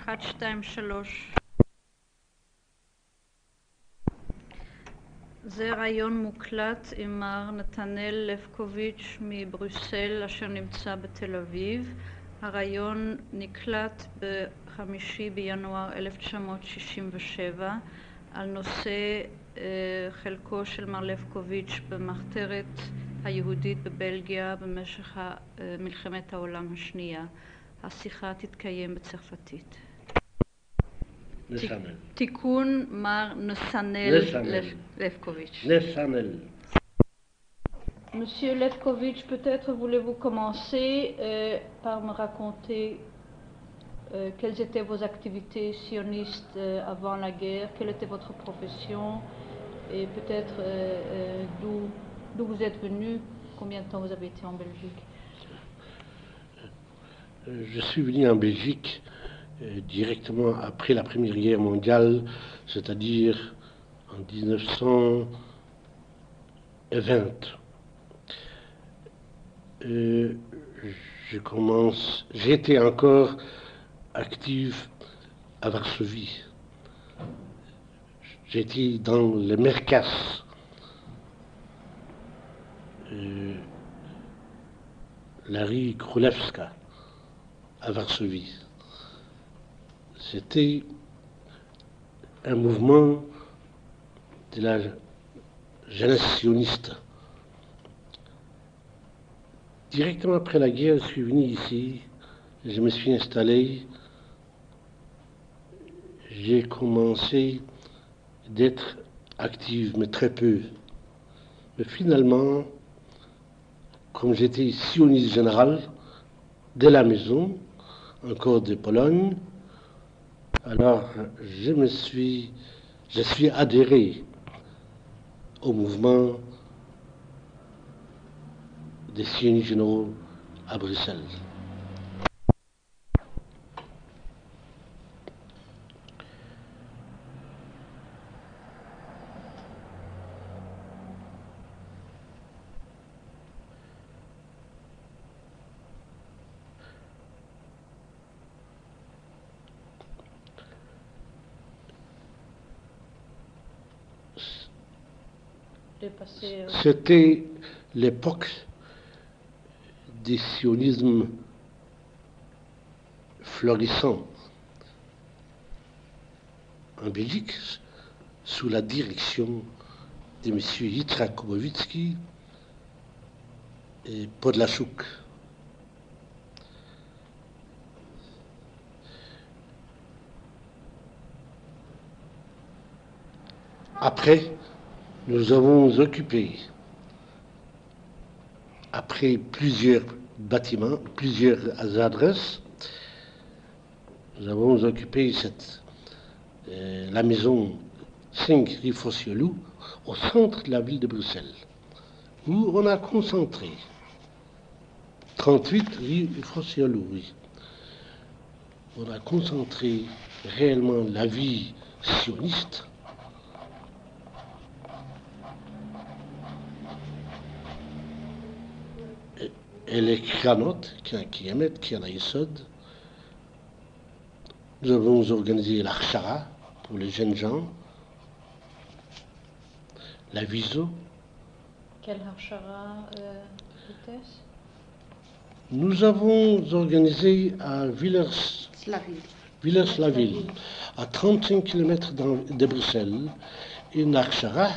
1, 2, 3. זה ראיון מוקלט עם מר נתנאל לבקוביץ' מבריסל אשר נמצא בתל אביב. הראיון נקלט ב-5 בינואר 1967 על נושא חלקו של מר לבקוביץ' במחתרת היהודית בבלגיה במשך מלחמת העולם השנייה. השיחה תתקיים בצרפתית. Nessanel. תיקון מר נתנאל לבקוביץ'. Nessanel. Monsieur Levkovitch, peut-être voulez-vous commencer par me raconter quelles étaient vos activités sionistes avant la guerre, quelle était votre profession et peut-être d'où vous êtes venu, combien de temps vous avez été en Belgique. Je suis venu en Belgique directement après la Première Guerre mondiale, c'est-à-dire en 1920. J'étais encore actif à Varsovie. J'étais dans le Merkas, la rue Królewska, à Varsovie. C'était un mouvement de la jeunesse sioniste. Directement après la guerre, je suis venu ici, je me suis installé, j'ai commencé d'être actif, mais très peu. Mais finalement, comme j'étais sioniste général de la maison, encore de Pologne, alors je suis adhéré au mouvement des sionistes généraux à Bruxelles. C'était l'époque du sionisme florissant en Belgique sous la direction de M. Yitzhak Kubowicki et Podlachuk. Après, nous avons occupé, après plusieurs bâtiments, plusieurs adresses, nous avons occupé la maison 5 rue Fossiolou, au centre de la ville de Bruxelles, où on a concentré 38 rue Fossiolou, oui. On a concentré réellement la vie sioniste. Et les cranotes qui émettent, qui en a Yesod. Nous avons organisé l'Archara pour les jeunes gens, la Viso. Quel Archara était-ce? Nous avons organisé à Villers-la-Ville, à 35 km de Bruxelles, une Archara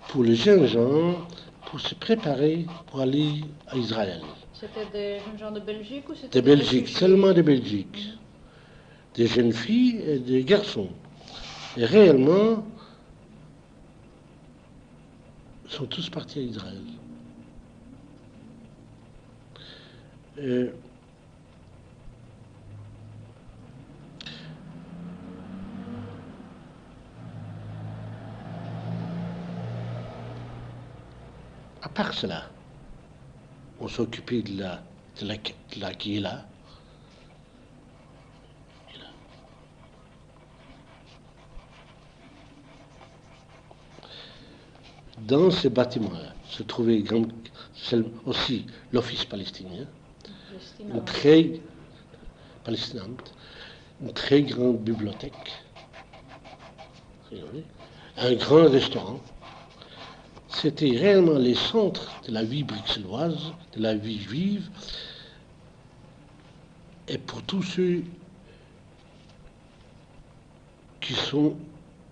pour les jeunes gens pour se préparer pour aller à Israël. C'était des jeunes gens de Belgique ou De c'était Belgique, seulement de Belgique. Des jeunes filles et des garçons. Et réellement, ils sont tous partis à Israël. À part cela, on s'occupait de la qui est là. Dans ces bâtiments-là se trouvait aussi l'Office palestinien, une très palestinien, une très grande bibliothèque, un grand restaurant. C'était réellement les centres de la vie bruxelloise, de la vie juive. Et pour tous ceux qui sont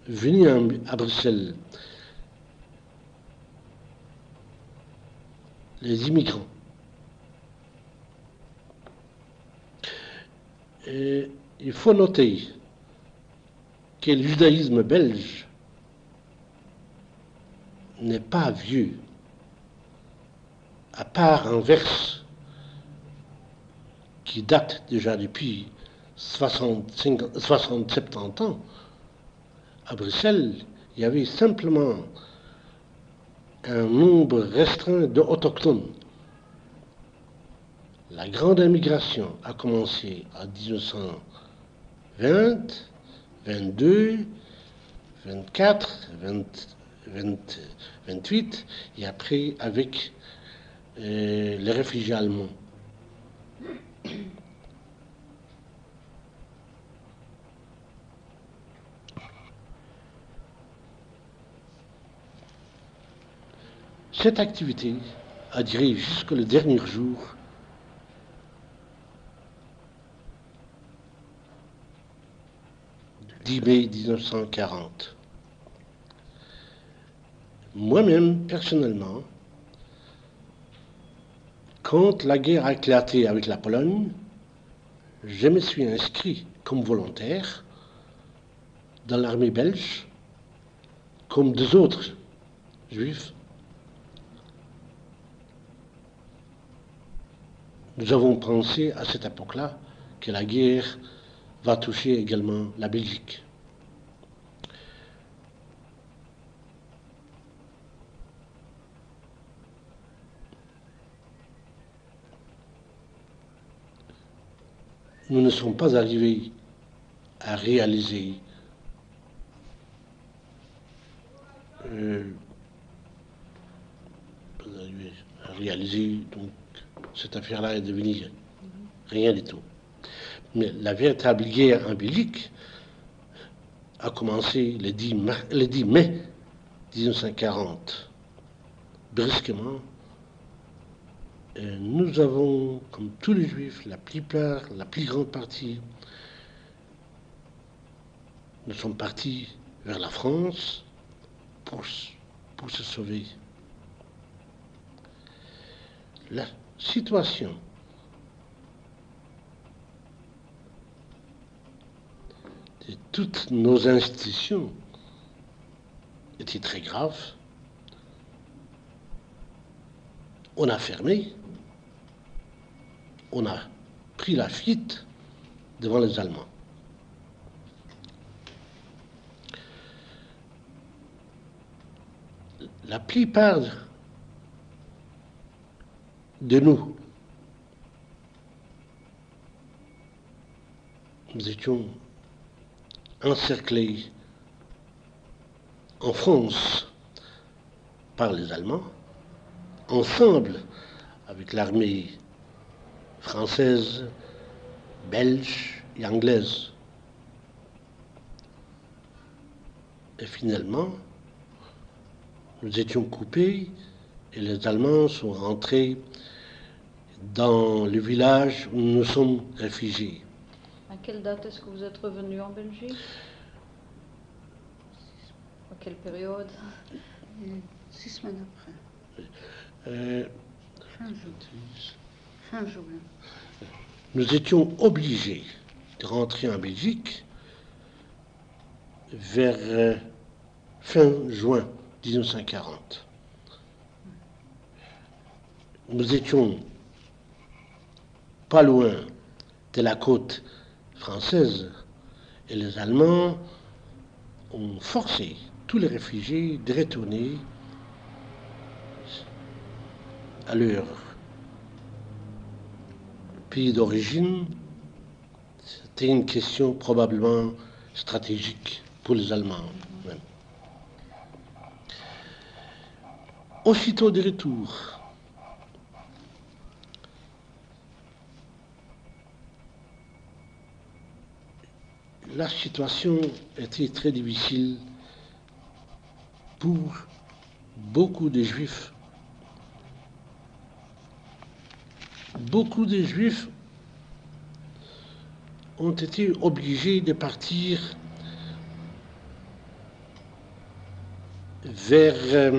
venus à Bruxelles, les immigrants. Et il faut noter que le judaïsme belge n'est pas vieux, à part un vers qui date déjà depuis 60-70 ans. À Bruxelles, il y avait simplement un nombre restreint d'autochtones. La grande immigration a commencé en 1920, 22, 24, 28, et après avec les réfugiés allemands. Cette activité a duré jusqu'au dernier jour du 10 mai 1940. Moi-même, personnellement, quand la guerre a éclaté avec la Pologne, je me suis inscrit comme volontaire dans l'armée belge, comme deux autres juifs. Nous avons pensé à cette époque-là que la guerre va toucher également la Belgique. Nous ne sommes pas arrivés à réaliser donc cette affaire-là est devenue rien du tout. Mais la véritable guerre en Belgique a commencé le 10 mai 1940. Brusquement, nous avons, comme tous les juifs, la plus grande partie, nous sommes partis vers la France pour se sauver. La situation de toutes nos institutions était très grave. On a fermé, on a pris la fuite devant les Allemands. La plupart de nous étions encerclés en France par les Allemands, ensemble avec l'armée française, belge et anglaise. Et finalement, nous étions coupés et les Allemands sont rentrés dans le village où nous nous sommes réfugiés. À quelle date est-ce que vous êtes revenu en Belgique? À quelle période? 6 semaines après. Fin juin. Nous étions obligés de rentrer en Belgique vers fin juin 1940. Nous étions pas loin de la côte française et les Allemands ont forcé tous les réfugiés de retourner à leur pays d'origine. C'était une question probablement stratégique pour les Allemands même. Aussitôt de retour, la situation était très difficile pour beaucoup de Juifs. Beaucoup de Juifs ont été obligés de partir vers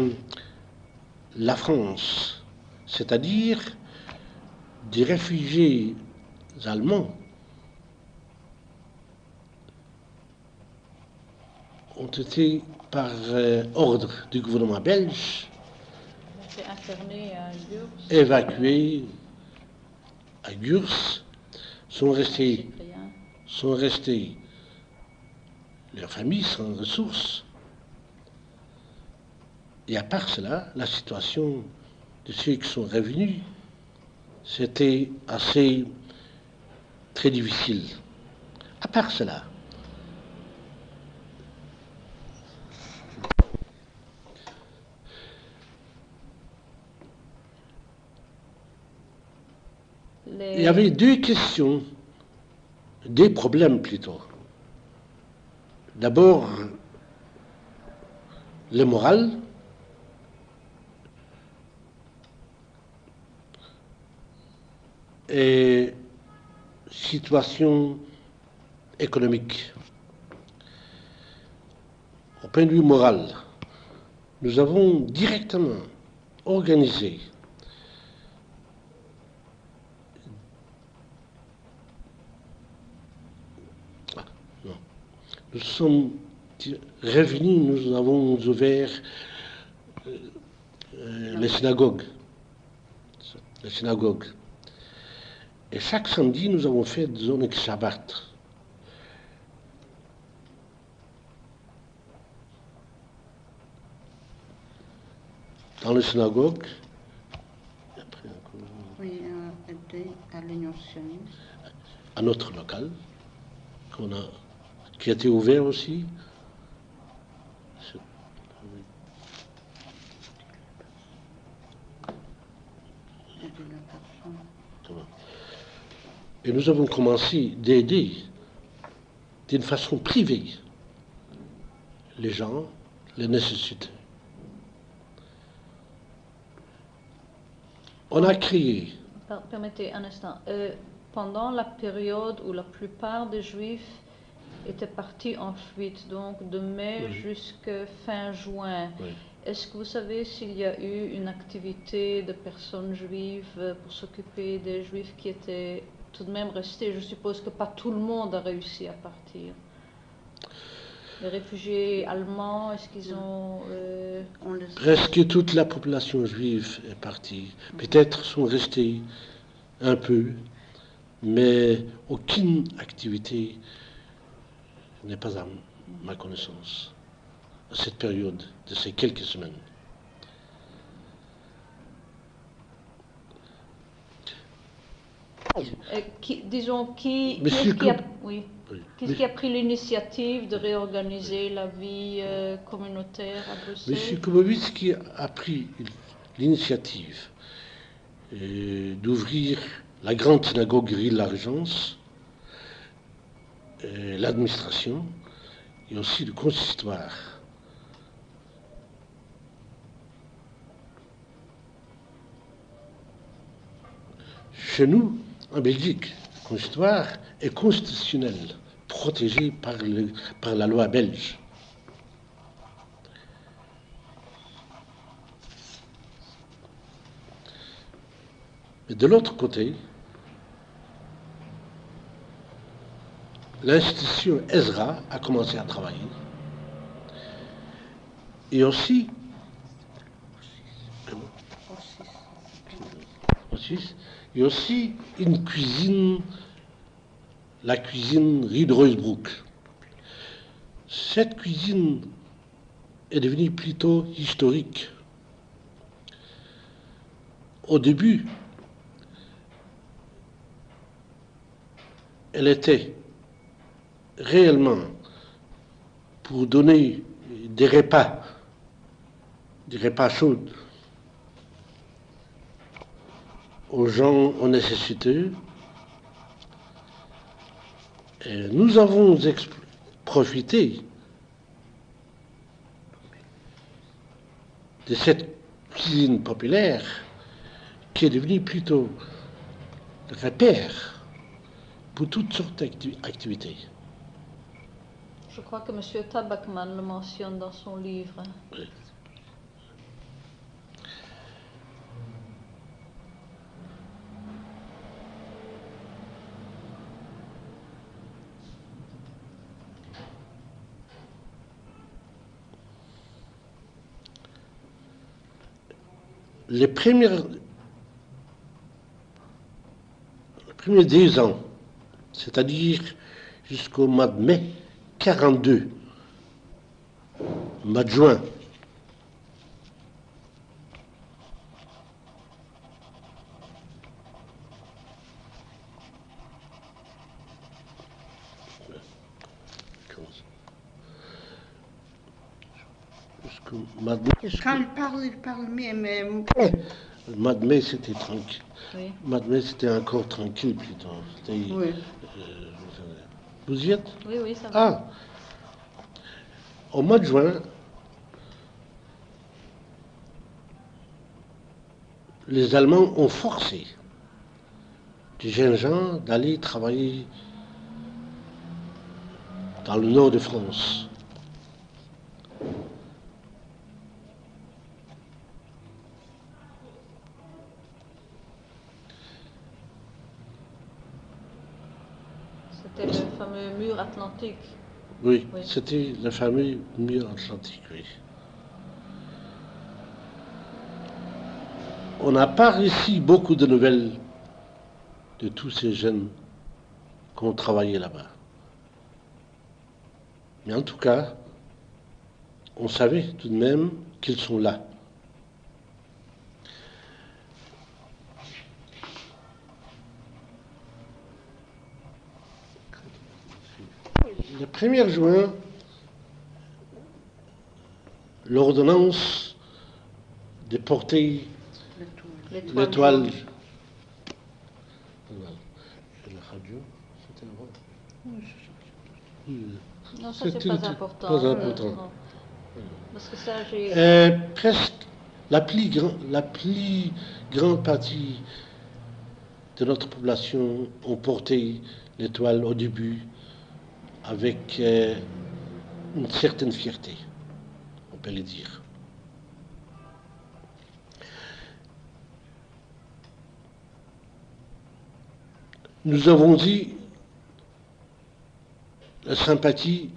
la France, c'est-à-dire des réfugiés allemands ont été, par ordre du gouvernement belge, évacués à Gurs, sont restés leurs familles sans ressources. Et à part cela, la situation de ceux qui sont revenus, c'était assez très difficile. À part cela, il y avait deux questions, des problèmes plutôt. D'abord, le moral, et situation économique. Au point de vue moral, nous avons directement organisé nous sommes revenus, nous avons ouvert les synagogues. Et chaque samedi, nous avons fait des zones Shabbat. Dans les synagogues, Oui, aider à l'Union sioniste. à notre local, qui a été ouvert aussi. Et nous avons commencé d'aider d'une façon privée les gens, les nécessités. On a créé. Permettez un instant. Pendant la période où la plupart des Juifs étaient partis en fuite, donc de mai jusqu'à fin juin, est-ce que vous savez s'il y a eu une activité de personnes juives pour s'occuper des Juifs qui étaient tout de même restés? Je suppose que pas tout le monde a réussi à partir. Les réfugiés allemands, est-ce qu'ils ont... Presque toute la population juive est partie. Peut-être sont restés un peu, mais aucune activité n'est pas à ma connaissance à cette période de ces quelques semaines. Qui a pris l'initiative de réorganiser la vie communautaire à Bruxelles? M. Kubowicki a pris l'initiative d'ouvrir la grande synagogue Rue de la Régence, l'administration et aussi le consistoire. Chez nous, en Belgique, le consistoire est constitutionnel, protégé par la loi belge. Mais de l'autre côté, l'institution Ezra a commencé à travailler. Et aussi, une cuisine, la cuisine Rue de Roosbroek. Cette cuisine est devenue plutôt historique. Au début, elle était réellement pour donner des repas chauds aux gens en nécessité. Et nous avons profiter de cette cuisine populaire qui est devenue plutôt le repère pour toutes sortes d'activités. Je crois que M. Tabakman le mentionne dans son livre. Oui. Les premiers 10 ans, c'est-à-dire jusqu'au mois de mai 42, mois de juin, jusqu'au mois de mai, Quand il parle mieux, mais le mois de mai, c'était tranquille. Oui. Le mois de mai, c'était encore tranquille plutôt. oui. Vous y êtes? Oui, oui, ça va. Ah! Au mois de juin, les Allemands ont forcé les jeunes gens d'aller travailler dans le nord de France. C'était le fameux mur atlantique. Oui, Oui. c'était le fameux mur atlantique, oui. On n'a pas réussi beaucoup de nouvelles de tous ces jeunes qui ont travaillé là-bas. Mais en tout cas, on savait tout de même qu'ils sont là. Le 1er juin, l'ordonnance de porter l'étoile. La radio, c'était Non, ça c'est pas important. Pas important. Non. Parce que ça, j'ai... Presque la plus grande partie de notre population ont porté l'étoile au début avec une certaine fierté, on peut le dire. Nous avons dit la sympathie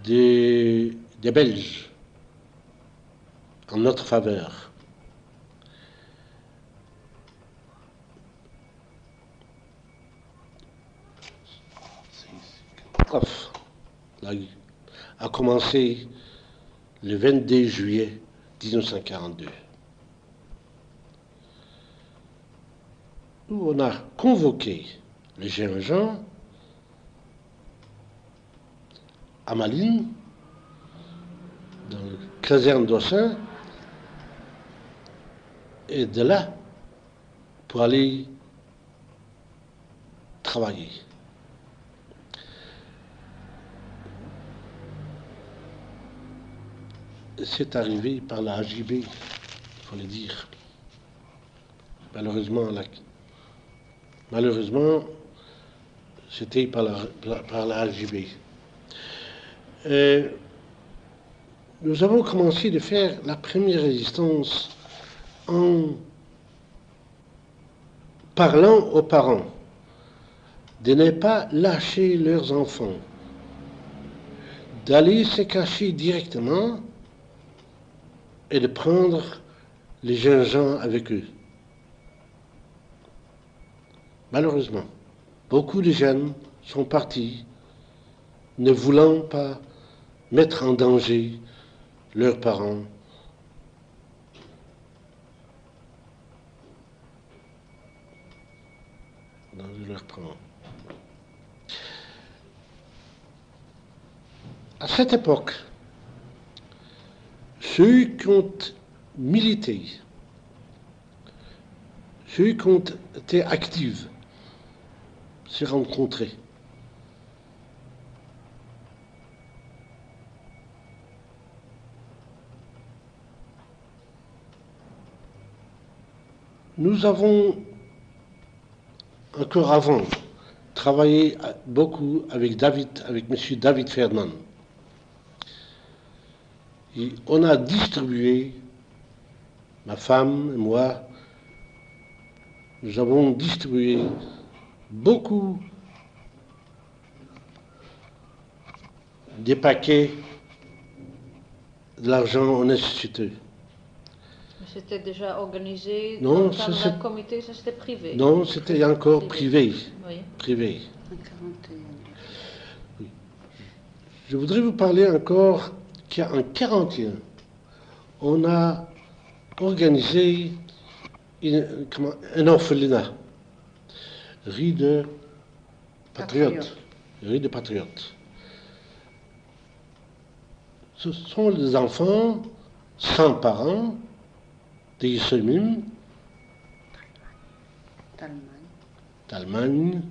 des Belges en notre faveur. Là, a commencé le 22 juillet 1942. Où on a convoqué les jeunes gens à Malines, dans la caserne d'Ossin, et de là pour aller travailler. C'est arrivé par la AJB, il faut le dire. Malheureusement, c'était par la AJB. Nous avons commencé de faire la première résistance en parlant aux parents de ne pas lâcher leurs enfants, d'aller se cacher directement et de prendre les jeunes gens avec eux. Malheureusement, beaucoup de jeunes sont partis, ne voulant pas mettre en danger leurs parents. À cette époque, ceux qui ont milité, ceux qui ont été actifs, se rencontraient. Nous avons, encore avant, travaillé beaucoup avec M. David Ferdman. Et on a distribué, ma femme et moi, nous avons distribué beaucoup des paquets de l'argent aux nécessiteux. C'était déjà organisé Non, dans le cadre ça, d'un comité, ça c'était privé. Non, c'était encore privé. Oui. Privé. En 41. Je voudrais vous parler encore qu'en 41, on a organisé un orphelinat, rue de Patriotes. Rue de Patriotes. Ce sont des enfants sans parents, des Yézomim, d'Allemagne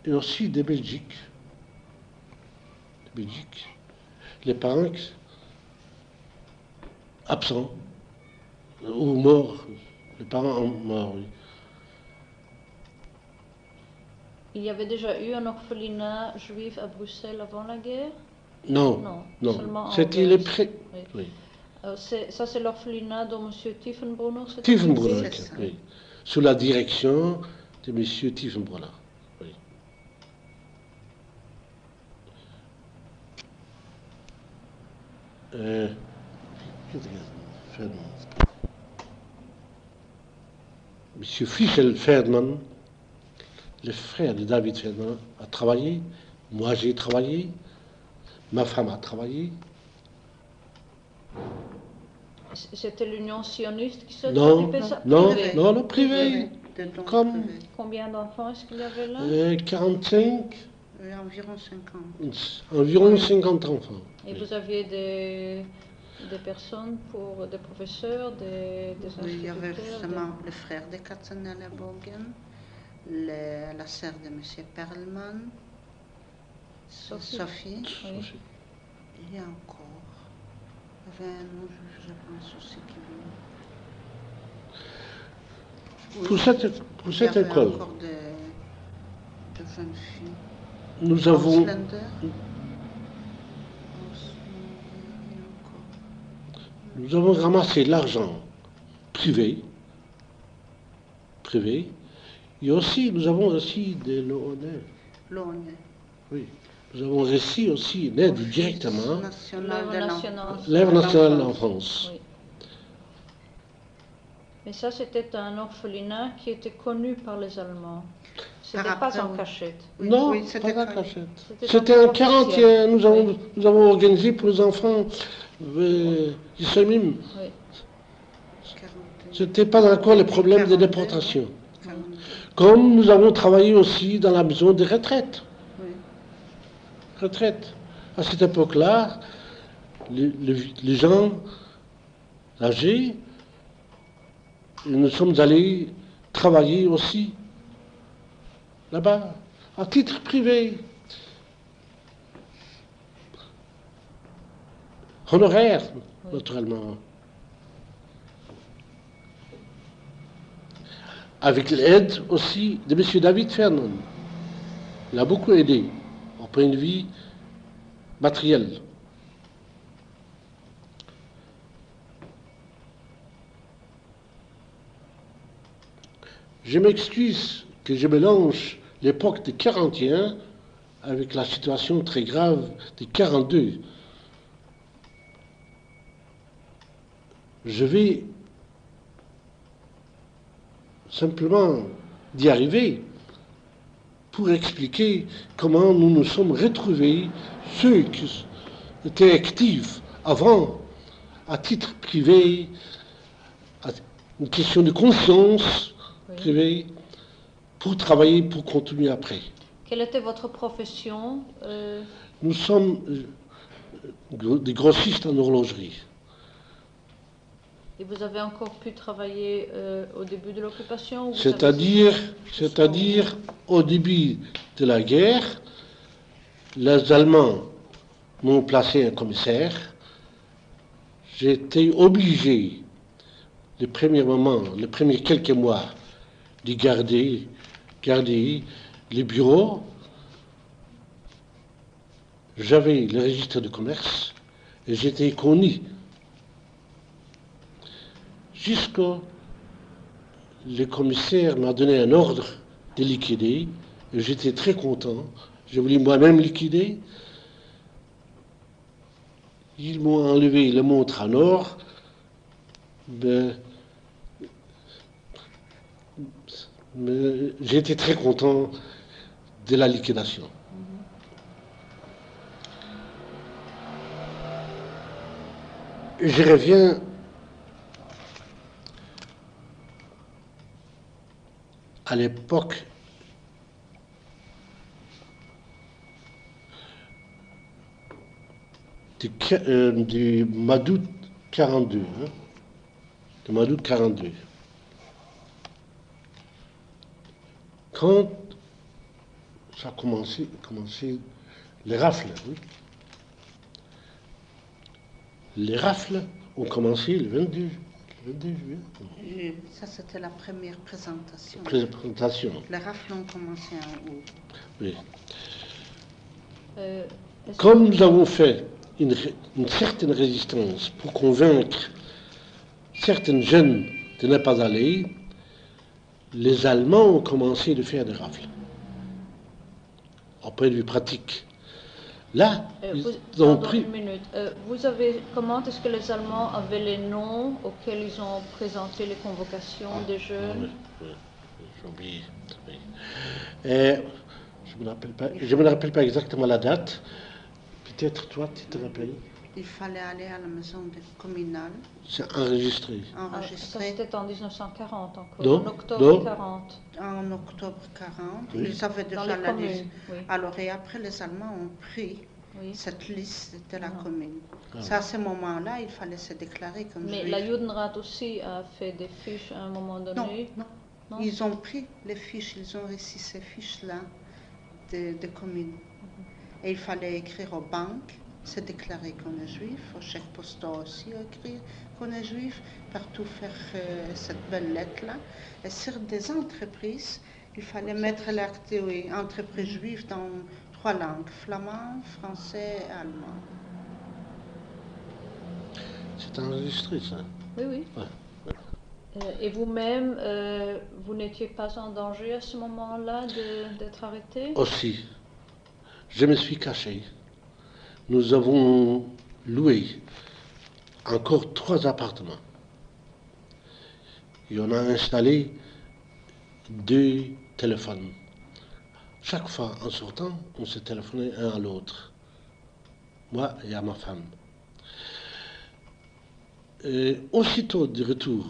et aussi de Belgique. Les parents absents ou morts. Les parents morts, oui. Il y avait déjà eu un orphelinat juif à Bruxelles avant la guerre? Non, seulement en c'était les Belgique. prêts. Oui. Oui. Ça, c'est l'orphelinat dont M. Tiefenbrunner s'est Tiefenbrunner, occupé. oui. Sous la direction de M. Tiefenbrunner. Oui. Monsieur Fischel Ferdman, le frère de David Ferdman, a travaillé. Moi, j'ai travaillé. Ma femme a travaillé. C'était l'Union sioniste qui s'est Non, occupée de ça? non, Privé. non, privé. Comme Combien d'enfants est-ce qu'il y avait là? 45, Environ 50. environ 50 enfants. Et Oui. vous aviez des personnes, des professeurs, des Oui, il y avait instituteurs, justement le frère de Katzenella Bogen, la sœur de M. Perlman, Sophie. Oui. Il y a encore. Il y avait un autre, je pense aussi qui voulait. Pour cette il y avait école, encore de jeunes filles. nous avons, Auslander. nous avons ramassé l'argent privé, et aussi nous avons reçu de l'ONU. Oui. Nous avons reçu aussi une aide directement, l'œuvre nationale de l'enfance. Oui. Mais ça, c'était un orphelinat qui était connu par les Allemands. Ce n'était pas en cachette. Non, Oui, c'était pas en connu. cachette. C'était C'était un officiel. 41, nous avons, Oui. nous avons organisé pour les enfants Yézomim. Oui. Ce n'était pas encore le problème de déportation. Comme nous avons travaillé aussi dans la maison de retraite. Retraite. À cette époque-là, les gens âgés, nous sommes allés travailler aussi là-bas, à titre privé, honoraire, naturellement. Avec l'aide aussi de M. David Ferdman. Il a beaucoup aidé, au point de vue matériel. Je m'excuse que je mélange l'époque de 41 avec la situation très grave de 42. Je vais simplement d'y arriver pour expliquer comment nous nous sommes retrouvés, ceux qui étaient actifs avant, à titre privé, à une question de conscience privée, pour travailler, pour continuer après. Quelle était votre profession? Nous sommes des grossistes en horlogerie. Et vous avez encore pu travailler au début de l'occupation? C'est-à-dire au début de la guerre, les Allemands m'ont placé un commissaire. J'ai été obligé les premiers moments, les premiers quelques mois, de garder les bureaux, j'avais le registre de commerce et j'étais connu. Jusqu'au le commissaire m'a donné un ordre de liquider et j'étais très content. Je voulais moi-même liquider. Ils m'ont enlevé le montre en or. Mais j'étais très content de la liquidation. Je reviens à l'époque du mois d'août 42. Du mois d'août 42. Quand ça a commencé les rafles, oui. Les rafles ont commencé le 22 juillet. Ça, c'était la première présentation. Présentation. Les rafles ont commencé en août. Oui. Euh, Comme nous avons fait une certaine résistance pour convaincre certains jeunes de ne pas aller, les Allemands ont commencé de faire des rafles. Au point de vue pratique. Là, ils ont pris... Une minute. Vous avez, comment est-ce que les Allemands avaient les noms auxquels ils ont présenté les convocations des jeunes? Oui, j'ai oublié. Oui. Je me rappelle pas exactement la date. Peut-être toi, tu te rappelles. Il fallait aller à la maison communale. C'est enregistré. Ça, c'était en 1940 encore, Non, en octobre 40. En octobre 40, oui. ils avaient déjà la liste. Oui. Alors, et après, les Allemands ont pris cette liste de la commune. C'est à ce moment-là, il fallait se déclarer comme juif. Mais la Judenrat aussi a fait des fiches à un moment donné. Non. Ils ont pris les fiches, ils ont reçu ces fiches-là de commune. Et il fallait écrire aux banques, se déclarer qu'on est juif, au chèque postal aussi écrire qu'on est juif, partout faire cette belle lettre-là. Et sur des entreprises, il fallait mettre l'acte entreprise juive dans 3 langues, flamand, français et allemand. C'est enregistré, ça. Oui. Ouais. Et vous-même, vous n'étiez pas en danger à ce moment-là d'être arrêté? Aussi. Je me suis caché. Nous avons loué encore 3 appartements. Et on a installé 2 téléphones. Chaque fois, en sortant, on se téléphonait un à l'autre. Moi et à ma femme. Et aussitôt de retour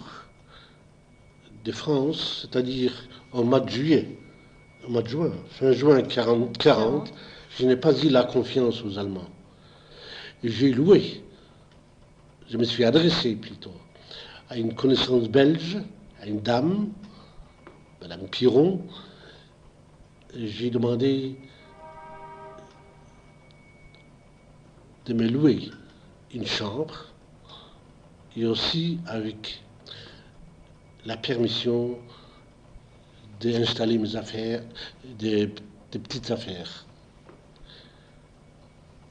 de France, c'est-à-dire en mois de juillet, au mois de juin, fin juin 40, je n'ai pas eu la confiance aux Allemands. Et j'ai loué, je me suis adressé plutôt, à une connaissance belge, à une dame, Madame Piron. J'ai demandé de me louer une chambre et aussi avec la permission d'installer mes affaires, des petites affaires.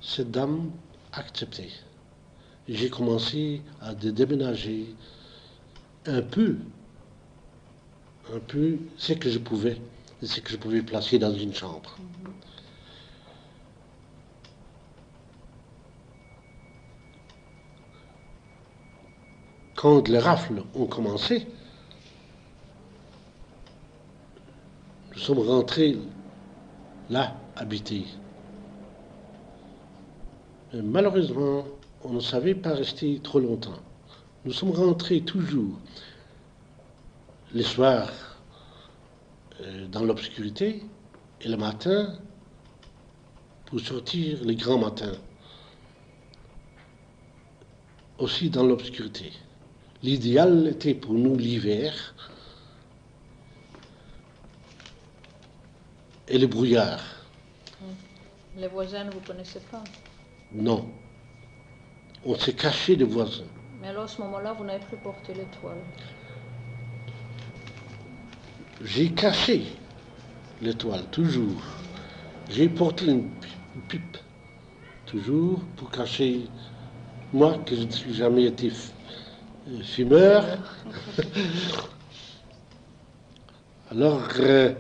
Cette dame a accepté. J'ai commencé à déménager un peu ce que je pouvais, ce que je pouvais placer dans une chambre. Quand les rafles ont commencé, nous sommes rentrés là, habités. Mais malheureusement, on ne savait pas rester trop longtemps. Nous sommes rentrés toujours les soirs dans l'obscurité et le matin pour sortir les grands matins aussi dans l'obscurité. L'idéal était pour nous l'hiver et le brouillard. Les voisins ne vous connaissaient pas? Non. On s'est caché des voisins. Mais alors à ce moment-là, vous n'avez plus porté l'étoile. J'ai caché l'étoile, toujours. J'ai porté une pipe, toujours, pour cacher, moi, que je ne suis jamais été fumeur. Alors, de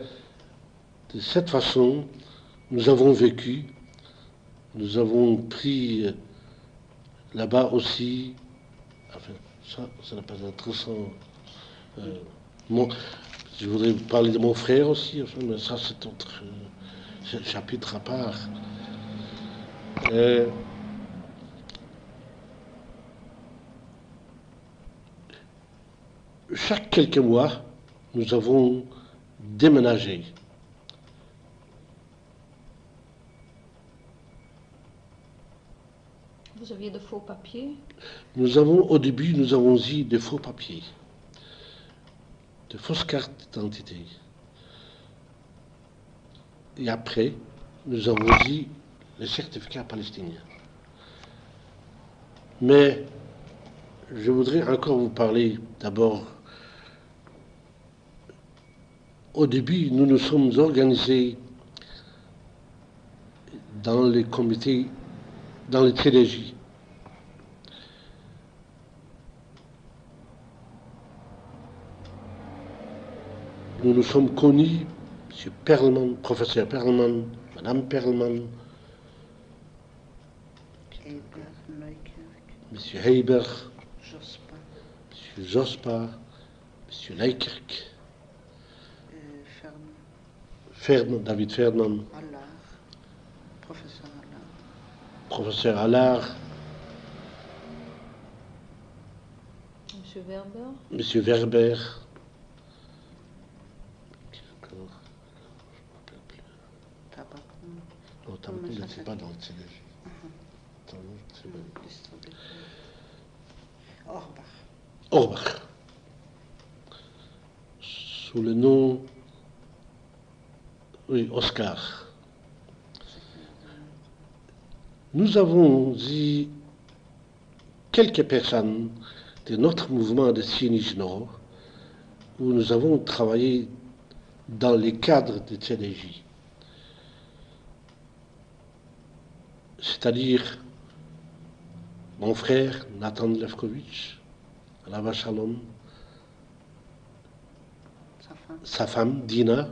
cette façon, nous avons vécu, nous avons pris là-bas aussi, enfin, ça n'a pas intéressant. Je voudrais vous parler de mon frère aussi, enfin, mais ça c'est autre chapitre à part. Chaque quelques mois, nous avons déménagé. Vous aviez de faux papiers? Au début, nous avons eu de faux papiers, de fausses cartes d'identité. Et après, nous avons eu les certificats palestiniens. Mais je voudrais encore vous parler d'abord. Au début, nous nous sommes organisés dans les comités, dans les TDJ. Nous nous sommes connus, M. Perlman, professeur Perlman, Mme Perlman, M. Heiber, M. Jospa, M. Leikirk, David Ferdman, professeur Allard, M. Werber. M. Werber, non, Tabakoun n'était pas dans le TDJ. Orbach. Sous le nom, oui, Oscar. Nous avons eu quelques personnes de notre mouvement de sionisme nord où nous avons travaillé dans les cadres de TDJ. C'est-à-dire mon frère Nathan Lefkovitch, Alava Shalom, sa femme Dina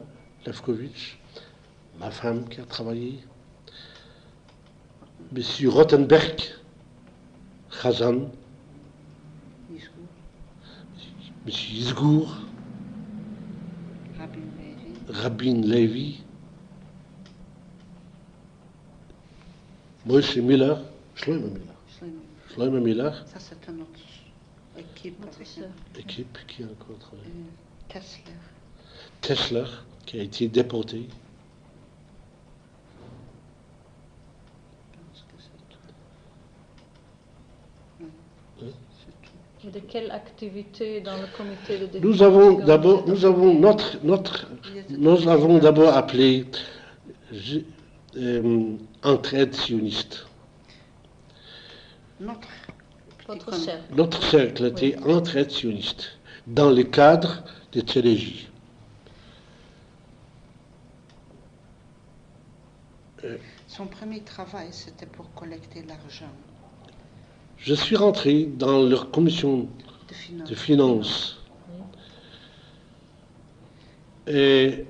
Lefkovitch, ma femme qui a travaillé, M. Rothenberg, Khazan, M. Yisgour, Rabin Levy, Moïse Miller, Shlomo Miller. Ça, c'est une autre équipe. Équipe qui a encore travaillé. Kessler. Kessler, qui a été déporté. Et de quelle activité dans le comité de défense? Nous avons d'abord appelé entraide sioniste. Notre cercle était entraide sioniste dans le cadre de TDJ. Son premier travail, c'était pour collecter l'argent. Je suis rentré dans leur commission de finances. Et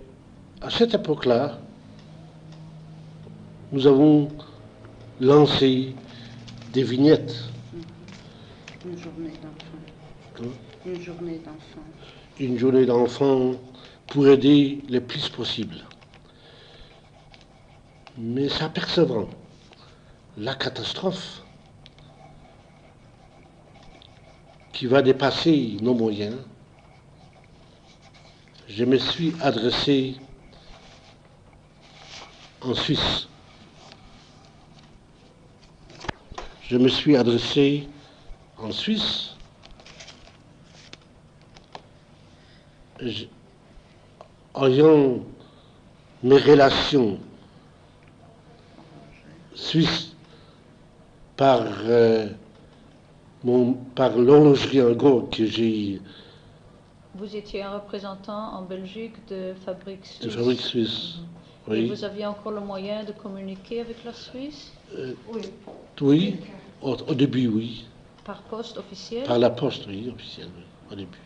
à cette époque-là, nous avons lancé des vignettes. Une journée d'enfants. Une journée d'enfants. Une journée d'enfants pour aider le plus possible. Mais s'apercevant la catastrophe qui va dépasser nos moyens, je me suis adressé en Suisse. Je me suis adressé en Suisse. Ayant mes relations suisses par par l'horlogerie en gros que j'ai Vous étiez un représentant en Belgique de fabrique de suisse. fabrique suisse. Et Oui, vous aviez encore le moyen de communiquer avec la Suisse oui. Au début, oui. par poste officiel? Par la poste, oui, officielle, oui, au début.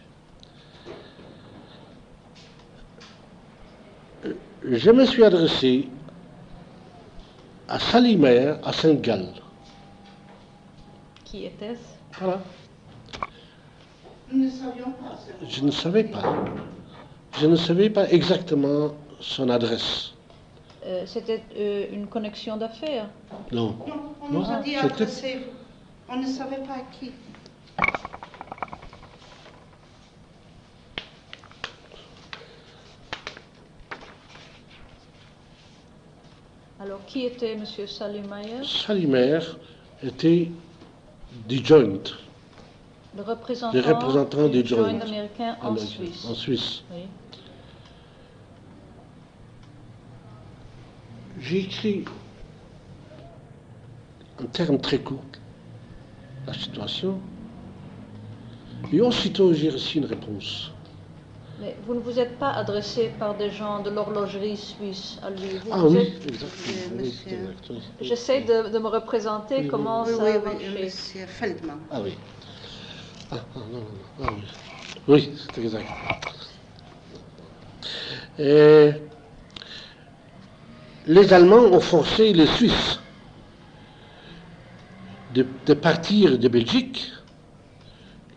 Je me suis adressé à Salimer, à Saint-Gall. Qui était-ce? Voilà. Nous ne savions pas. Je ne savais pas. Je ne savais pas exactement son adresse. C'était une connexion d'affaires. Non. Non, on Non, nous a dit c'était- adressez-vous. On ne savait pas à qui. Alors, qui était M. Salimayer? Salimer était du Joint, Le représentant, le représentant du du Joint Joint américain en Suisse. En Suisse. Oui. J'ai écrit en termes très courts la situation et aussitôt j'ai reçu une réponse. Mais vous ne vous êtes pas adressé par des gens de l'horlogerie suisse à lui. Vous Ah vous oui, êtes- exactement. Oui, monsieur. c'est exact, oui. J'essaie de me représenter Oui, comment Oui, ça oui, a oui, marché. monsieur Feldman. Ah oui. Non. Ah oui. Oui, c'est exact. Et les Allemands ont forcé les Suisses de partir de Belgique,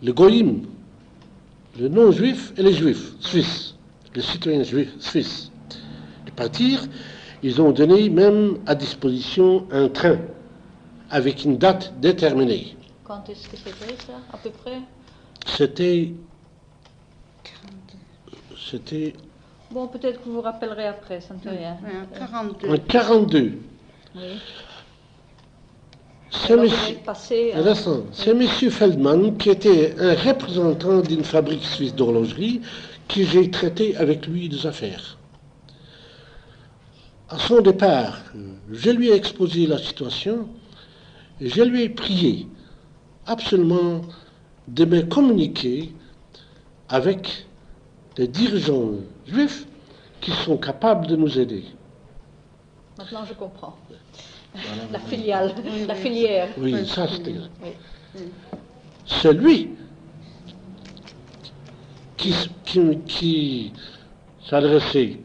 le Goïm, le non-juif et les juifs suisses, les citoyens juifs suisses. De partir, ils ont donné même à disposition un train avec une date déterminée. Quand est-ce que c'était ça, à peu près? C'était Bon, peut-être que vous vous rappellerez après, ça ne fait rien. Oui, en 42. en 42. Oui. C'est Alors, monsieur- vous avez passé... Un instant. C'est M. Feldman qui était un représentant d'une fabrique suisse d'horlogerie que j'ai traité avec lui des affaires. À son départ, je lui ai exposé la situation et je lui ai prié absolument de me communiquer avec des dirigeants juifs qui sont capables de nous aider. Maintenant, je comprends. Voilà. La filiale, Oui, la oui. filière. Oui, Oui. ça c'était. Oui. C'est lui qui s'adressait.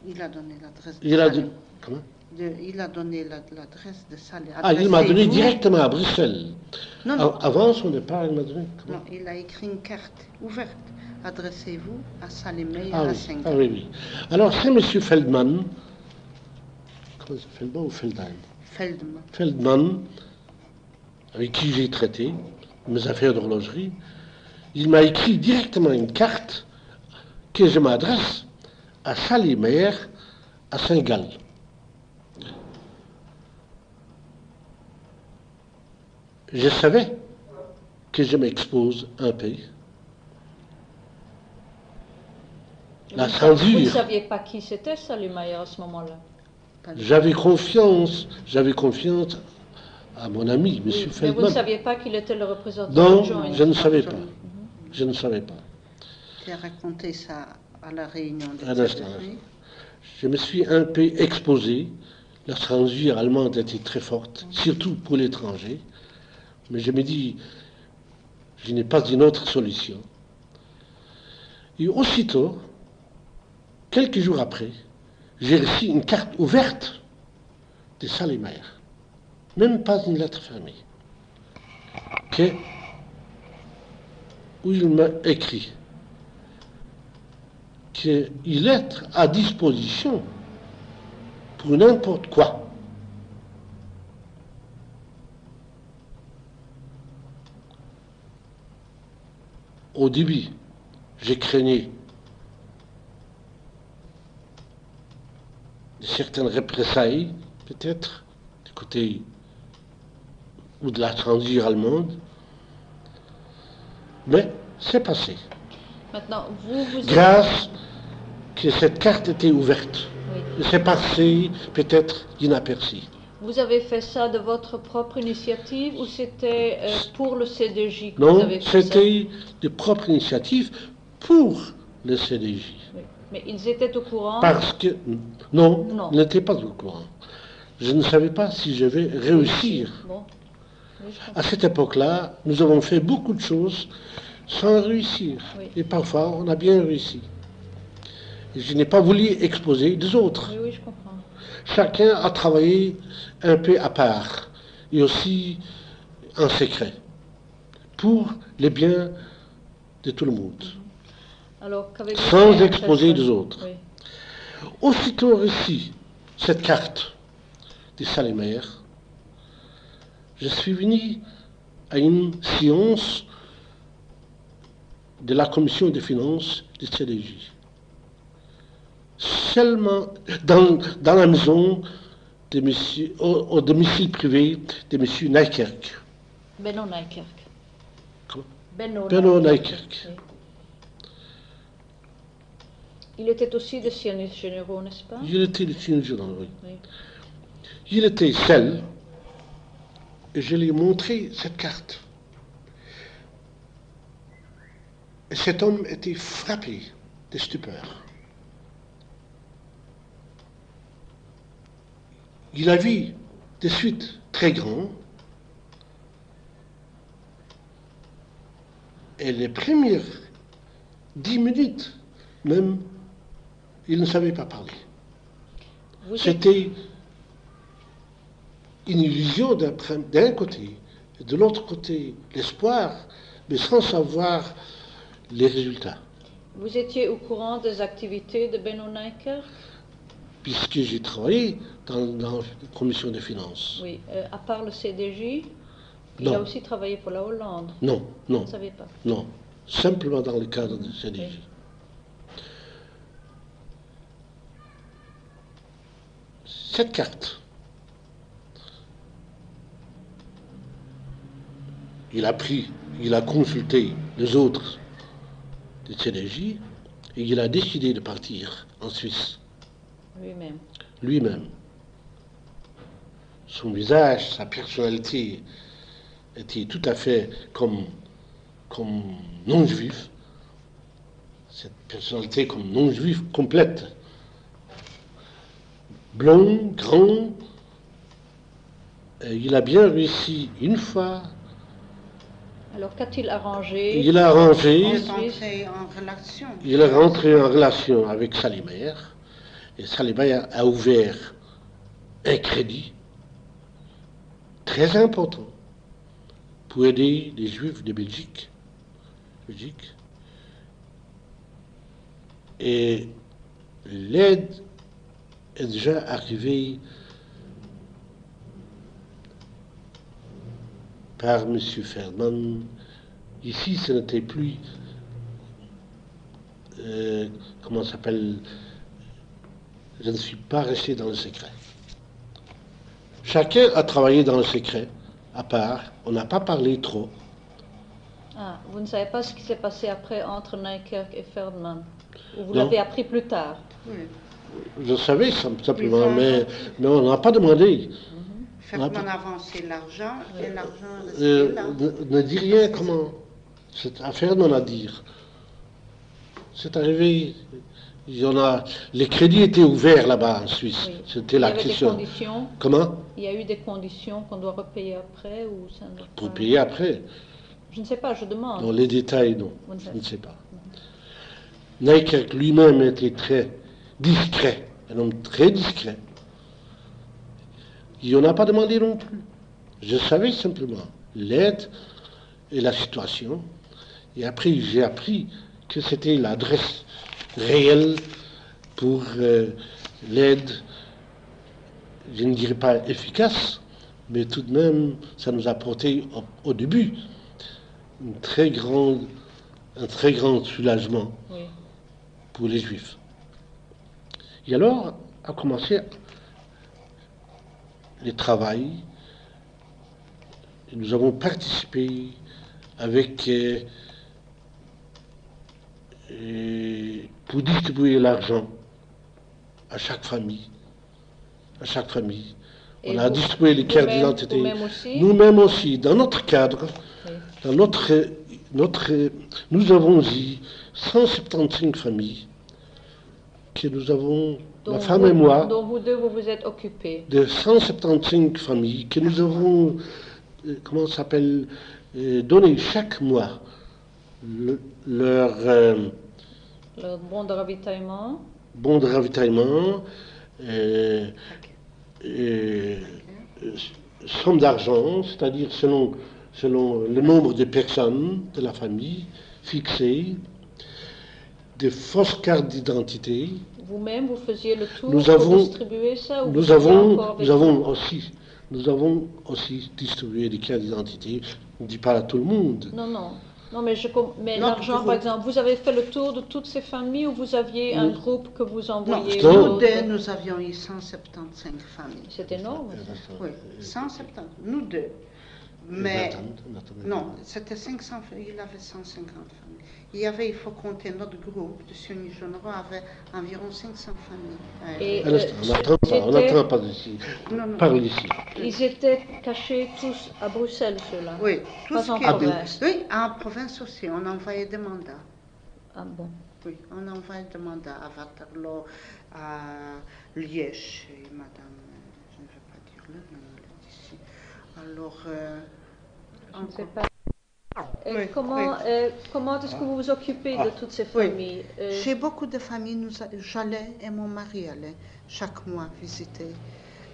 Il a donné l'adresse de Il a Salé. dit. Comment? Il a donné l'adresse de Salé. Ah, il m'a donné Adressez-vous. directement à Bruxelles. Non, non. Avant son départ, il m'a donné. Comment? Non, il a écrit une carte ouverte. Adressez-vous à Salimé Ah à oui, 5 ah oui, oui. Alors c'est M. Feldman. Comment c'est Feldman ou Feldheim? Feldman. Feldman, avec qui j'ai traité mes affaires d'horlogerie, il m'a écrit directement une carte que je m'adresse à Salimer, à Saint-Gall. Je savais que je m'expose un peu. La Vous ne censure. saviez pas qui c'était, Salimayer, à ce moment-là? J'avais confiance à mon ami, M. Oui, mais vous ne Feldman. saviez pas qu'il était le représentant Non, du Joint? je ne savais pas. Je ne savais pas. Tu as raconté ça à la réunion de Un instant. trésorerie. Je me suis un peu exposé. La censure allemande était très forte, surtout pour l'étranger. Mais je me dis, je n'ai pas une autre solution. Et aussitôt, quelques jours après, j'ai reçu une carte ouverte de Salimer. Même pas une lettre fermée. Où il m'a écrit qu'il est à disposition pour n'importe quoi. Au début, j'ai craignais certaines représailles, peut-être, du côté ou de la censure allemande, mais c'est passé. Maintenant, vous Grâce que cette carte était ouverte. Oui. C'est passé peut-être inaperçu. Vous avez fait ça de votre propre initiative ou c'était pour le CDJ que vous Non, avez fait ça? c'était de propre initiative pour le CDJ. Oui. Mais ils étaient au courant? Parce que, non, Non. ils n'étaient pas au courant. Je ne savais pas si je vais réussir. Bon. Oui, je comprends. À cette époque-là, nous avons fait beaucoup de choses sans réussir. Oui. Et parfois, on a bien réussi. Et je n'ai pas voulu exposer des autres. Oui, oui, je comprends. Chacun a travaillé un peu à part et aussi en secret pour le bien de tout le monde, Alors, qu'avez-vous sans fait exposer après ça? les autres. Oui. Aussitôt reçu cette carte de Salimère, je suis venu à une séance de la commission des finances du CDJ. Seulement dans la maison de monsieur, au domicile privé de M. Nijkerk. Benno Nijkerk. Comment? Benno Nijkerk. Oui. Il était aussi de sionistes généraux, n'est-ce pas? Il était le général, oui. Oui. Il était seul et je lui ai montré cette carte. Et cet homme était frappé de stupeur. Il a vu de suite très grand et les premières 10 minutes même, il ne savait pas parler. Vous êtes- C'était une illusion d'un côté, et de l'autre côté l'espoir, mais sans savoir les résultats. Vous étiez au courant des activités de Benno Nijkerk? Puisque j'ai travaillé dans la commission des finances. Oui. À part le CDJ, il Non. a aussi travaillé pour la Hollande. Non, Vous non, ne savez pas. non. Simplement dans le cadre du CDJ. Oui. Cette carte, il a consulté les autres du CDJ et il a décidé de partir en Suisse. Lui-même. Lui-même. Son visage, sa personnalité était tout à fait comme non-juif. Cette personnalité comme non-juif complète. Blond, grand. Et il a bien réussi une fois. Alors, qu'a-t-il arrangé? Il a arrangé. Il est entré en relation. Il est rentré en relation avec Salimère. Et Salimère a ouvert un crédit très important pour aider les Juifs de Belgique. Et l'aide est déjà arrivée par M. Feldman. Ici, ce n'était plus, comment ça s'appelle, je ne suis pas resté dans le secret. Chacun a travaillé dans le secret, à part, on n'a pas parlé trop. Ah, vous ne savez pas ce qui s'est passé après entre Nijkerk et Feldman? Ou vous Non. l'avez appris plus tard? Oui. Je savais simplement, Oui, mais on n'a pas demandé. Feldman a avancé l'argent et l'argent restait Euh, là. ne dis rien comment. Cette affaire n'en a dire. C'est arrivé. Il y en a, les crédits étaient ouverts là-bas en Suisse. Oui. C'était Il y la avait des question. conditions? Comment? Il y a eu des conditions qu'on doit repayer après ou ça ne doit Pour pas- payer après. Je ne sais pas, je demande. Dans les détails, non. Vous ne Je savez ne sais pas. Nijkerk lui-même était très discret. Un homme très discret. Il n'en a pas demandé non plus. Je savais simplement l'aide et la situation. Et après, j'ai appris que c'était l'adresse réelle pour l'aide, je ne dirais pas efficace, mais tout de même, ça nous a apporté au début un très grand soulagement Oui. pour les Juifs. Et alors a commencé le travail. Et nous avons participé avec pour distribuer l'argent à chaque famille. Et On a vous- distribué les cartes vous-même- d'identité. vous-même aussi? Nous-mêmes aussi, dans notre cadre, Oui. dans nous avons eu 175 familles que nous avons, ma femme et moi, dont vous deux, vous vous êtes occupés. de 175 familles que nous avons, comment ça s'appelle, donné chaque mois leur Le bon de ravitaillement. bon de ravitaillement, somme d'argent, c'est-à-dire selon le nombre de personnes de la famille fixées, des fausses cartes d'identité. Vous-même, vous faisiez le tour Nous pour avons- distribuer ça ou Nous vous étiez encore avons, avec nous avons aussi distribué des cartes d'identité. On ne dit pas à tout le monde. Non, mais mais Notre l'argent, groupe. par exemple, vous avez fait le tour de toutes ces familles ou vous aviez un groupe que vous Non, envoyez non. aux nous autres? deux, nous avions eu 175 familles. C'est énorme. Oui, 170, nous deux. Mais non, c'était 500, il avait 150 familles. Il faut compter notre groupe de sionistes généraux avait environ 500 familles. Et, Un instant, on n'attend pas d'ici. Non. Parle ici. Ils étaient cachés tous à Bruxelles, ceux-là? Oui, tout Pas ce en qui province. Oui, en province aussi, on envoyait des mandats. Ah bon. Oui, on envoyait des mandats à Waterloo, à Liège, et madame, je ne vais pas dire le nom, elle est ici. Alors, Je ne sais pas. Et Oui, comment est-ce que vous vous occupez de toutes ces oui. familles? Chez beaucoup de familles, j'allais et mon mari allait chaque mois visiter.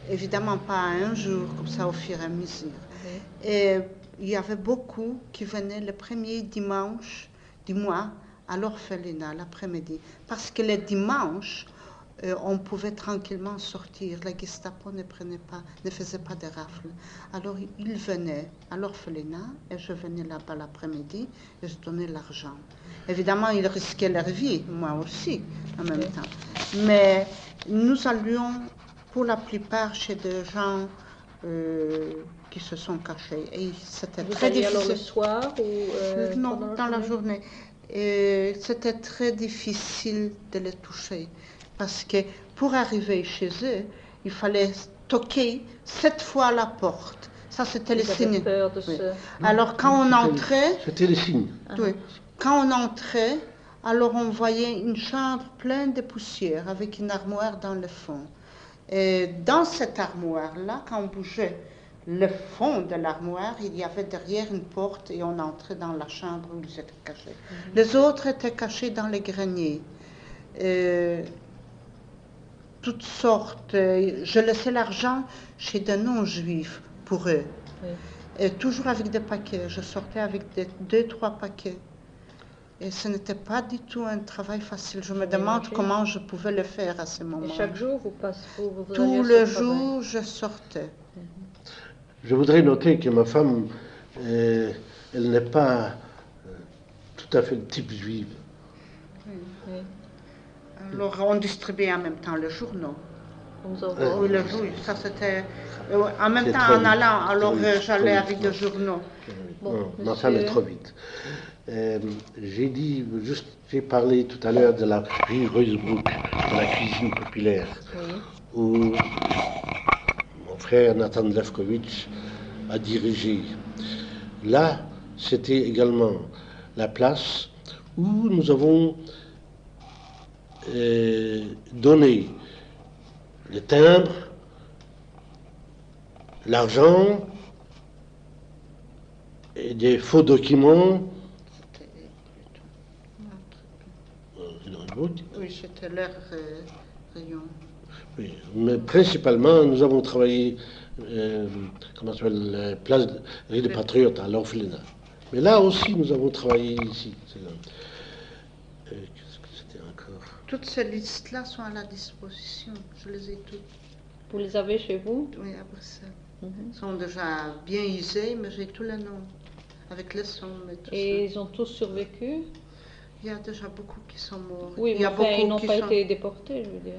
Évidemment pas un jour, comme ça au fur et à mesure. Oui. Et il y avait beaucoup qui venaient le premier dimanche du mois à l'orphelinat l'après-midi. Parce que le dimanche, on pouvait tranquillement sortir. La Gestapo ne faisait pas de rafles. Alors ils venaient à l'orphelinat et je venais là-bas l'après-midi et je donnais l'argent. Évidemment, ils risquaient leur vie, moi aussi, en même temps. Mais nous allions pour la plupart chez des gens qui se sont cachés. Et c'était Vous très alliez alors le difficile. soir ou Non, pendant dans la journée. Et c'était très difficile de les toucher. Parce que pour arriver chez eux, il fallait toquer 7 fois à la porte. Ça, c'était les Vous avez signes. peur de Oui. ce... Alors, quand on entrait, C'était les signes. oui, quand on entrait, alors on voyait une chambre pleine de poussière avec une armoire dans le fond. Et dans cette armoire-là, quand on bougeait le fond de l'armoire, il y avait derrière une porte et on entrait dans la chambre où ils étaient cachés. Les autres étaient cachés dans les greniers. Toutes sortes. Je laissais l'argent chez des non-juifs pour eux. Oui. Et toujours avec des paquets. Je sortais avec 2-3 paquets. Et ce n'était pas du tout un travail facile. Je me demande J'imagine. comment je pouvais le faire à ce moment. Et chaque jour, vous Tout alliez à le ce travail? jour, je sortais. Je voudrais noter que ma femme, elle n'est pas tout à fait de type juive. Oui. Alors, on distribuait en même temps le journal. Vous envoie- Oui, le jour, ça c'était... en même C'est temps, trop en vite. allant, alors Trop vite, j'allais trop vite, avec non. des journaux. Bon, Non, ma monsieur- femme est trop vite. J'ai parlé tout à l'heure de la rue Ruysbrook, de la cuisine populaire, Oui. où mon frère Nathan Lefkovitch a dirigé. Là, c'était également la place où nous avons donné le timbre, l'argent et des faux documents. Oui, c'était leur rayon. Oui, mais principalement, nous avons travaillé, comment ça s'appelle, place de rue des Patriotes à l'orphelinat. Mais là aussi, nous avons travaillé ici. Qu'est-ce que c'était encore? Toutes ces listes-là sont à la disposition. Je les ai toutes. Vous les avez chez vous? Oui, à Bruxelles. Mhm. Ils sont déjà bien usés, mais j'ai tous les noms, avec les sommes et tout Et ça. ils ont tous survécu? Il y a déjà beaucoup qui sont morts. Oui, il y a mais enfin, ils beaucoup n'ont qui pas sont... été déportés, je veux dire.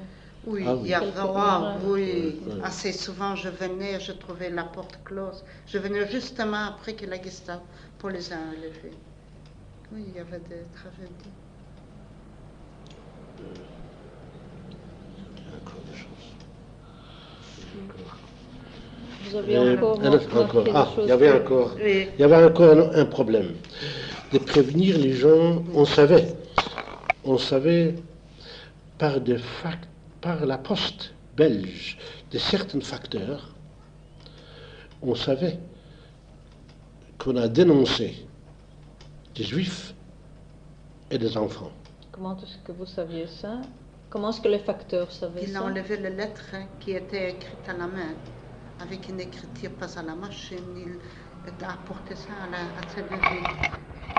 Oui, Ah oui. il y a Quelques vraiment, mois. oui, Oui. assez souvent je venais, je trouvais la porte close. Je venais justement après que la Gestapo les a enlevés. Oui, il y avait des tragédies. Il y a encore des choses. Il y a encore. Vous aviez encore marqué des choses. Il y avait encore, Oui. il y avait encore un problème. De prévenir les gens, on savait par la poste belge de certains facteurs, on savait qu'on a dénoncé des juifs et des enfants. Comment est-ce que vous saviez ça? Comment est-ce que les facteurs savaient Il a ça? enlevé les lettres qui étaient écrites à la main, avec une écriture pas à la machine. Il a apporté ça à Séville.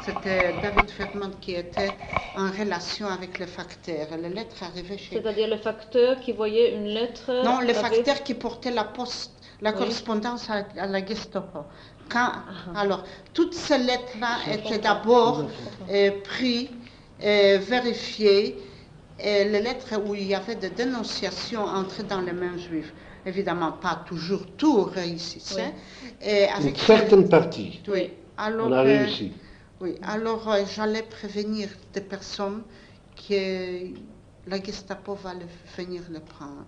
C'était David Fermand qui était en relation avec les facteurs. Les lettres arrivaient chez... C'est-à-dire les facteurs qui voyaient une lettre... Non, les avec- facteurs qui portaient la poste, la Oui. correspondance à la Gestapo. Alors, toutes ces lettres-là étaient d'abord prises, vérifiées. Et les lettres où il y avait des dénonciations entraient dans les mains juives. Évidemment, pas toujours tout réussissait. Et Une avec certaine partie, oui. Alors, on a réussi. oui, alors j'allais prévenir des personnes que la Gestapo va venir les prendre.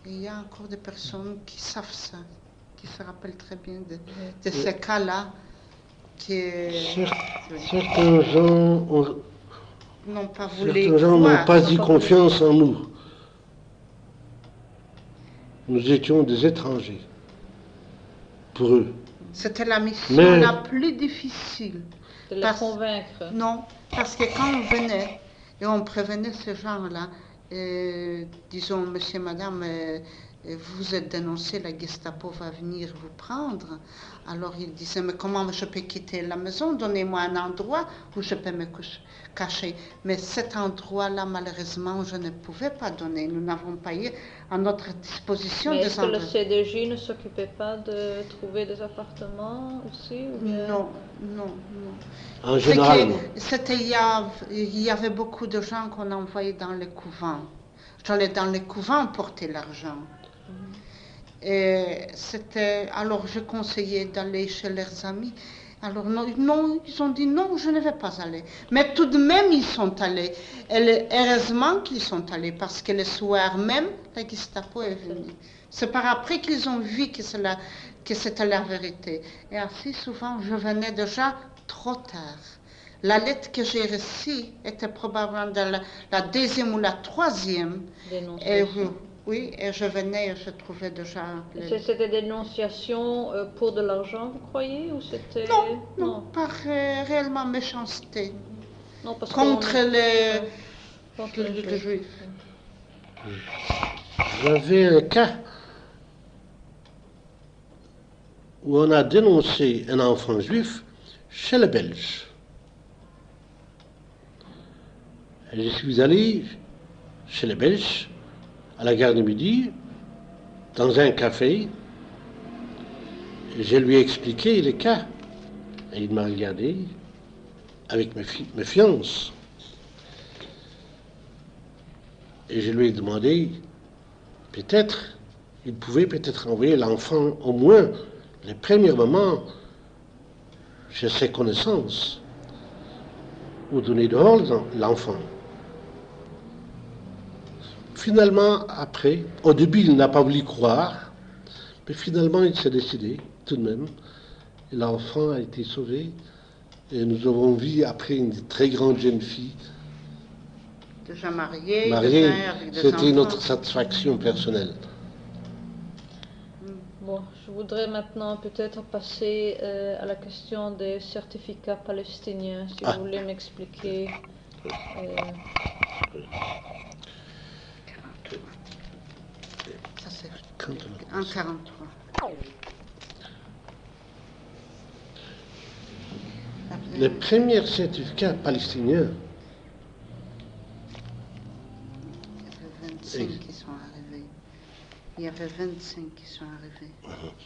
Et il y a encore des personnes qui savent ça, qui se rappellent très bien de ces cas-là, qui Certains gens n'ont pas voulu Certains gens n'ont croire. pas dit confiance en nous. Nous étions des étrangers pour eux. C'était la mission Mais- la plus difficile. De les Parce- convaincre. Non, parce que quand on venait et on prévenait ces gens-là, disons, monsieur, madame, vous êtes dénoncé, la Gestapo va venir vous prendre. Alors ils disaient, mais comment je peux quitter la maison? Donnez-moi un endroit où je peux me cacher. Mais cet endroit-là, malheureusement, je ne pouvais pas donner. Nous n'avons pas eu à notre disposition Mais des est-ce que le endroits. CDJ ne s'occupait pas de trouver des appartements aussi ou bien- Non, non, non. En C'est général, que non. c'était, il y avait beaucoup de gens qu'on envoyait dans les couvents. J'allais dans les couvents porter l'argent. Et c'était, alors je conseillais d'aller chez leurs amis. Alors non, ils ont dit non, je ne vais pas aller. Mais tout de même, ils sont allés. Et heureusement qu'ils sont allés, parce que le soir même, la Gestapo est venue. C'est par après qu'ils ont vu que c'était la vérité. Et assez souvent, je venais déjà trop tard. La lettre que j'ai reçue était probablement dans la deuxième ou la troisième. Et Dénonciation. oui, et je venais et je trouvais déjà... C'était des dénonciations pour de l'argent, vous croyez, ou c'était... Non, pas réellement méchanceté Non, parce contre qu'on- les contre les les Juifs. Juifs. J'avais un cas où on a dénoncé un enfant juif chez les Belges. Et je suis allé chez les Belges, à la gare de Midi, dans un café, et je lui ai expliqué le cas. Et il m'a regardé avec méfiance. Et je lui ai demandé, peut-être, il pouvait peut-être envoyer l'enfant au moins les premiers moments chez ses connaissances, ou donner dehors l'enfant. Finalement, après, au début, il n'a pas voulu croire, mais finalement, il s'est décidé, tout de même. Et l'enfant a été sauvé. Et nous avons vu après une très grande jeune fille Déjà mariés, mariée. déjà avec des C'était enfants. notre satisfaction personnelle. Bon, je voudrais maintenant peut-être passer à la question des certificats palestiniens, si Ah. vous voulez m'expliquer. Ça, c'est Quand en 43. les premiers certificats palestiniens Il y avait 25 qui sont arrivés. Il y avait 25 qui sont arrivés.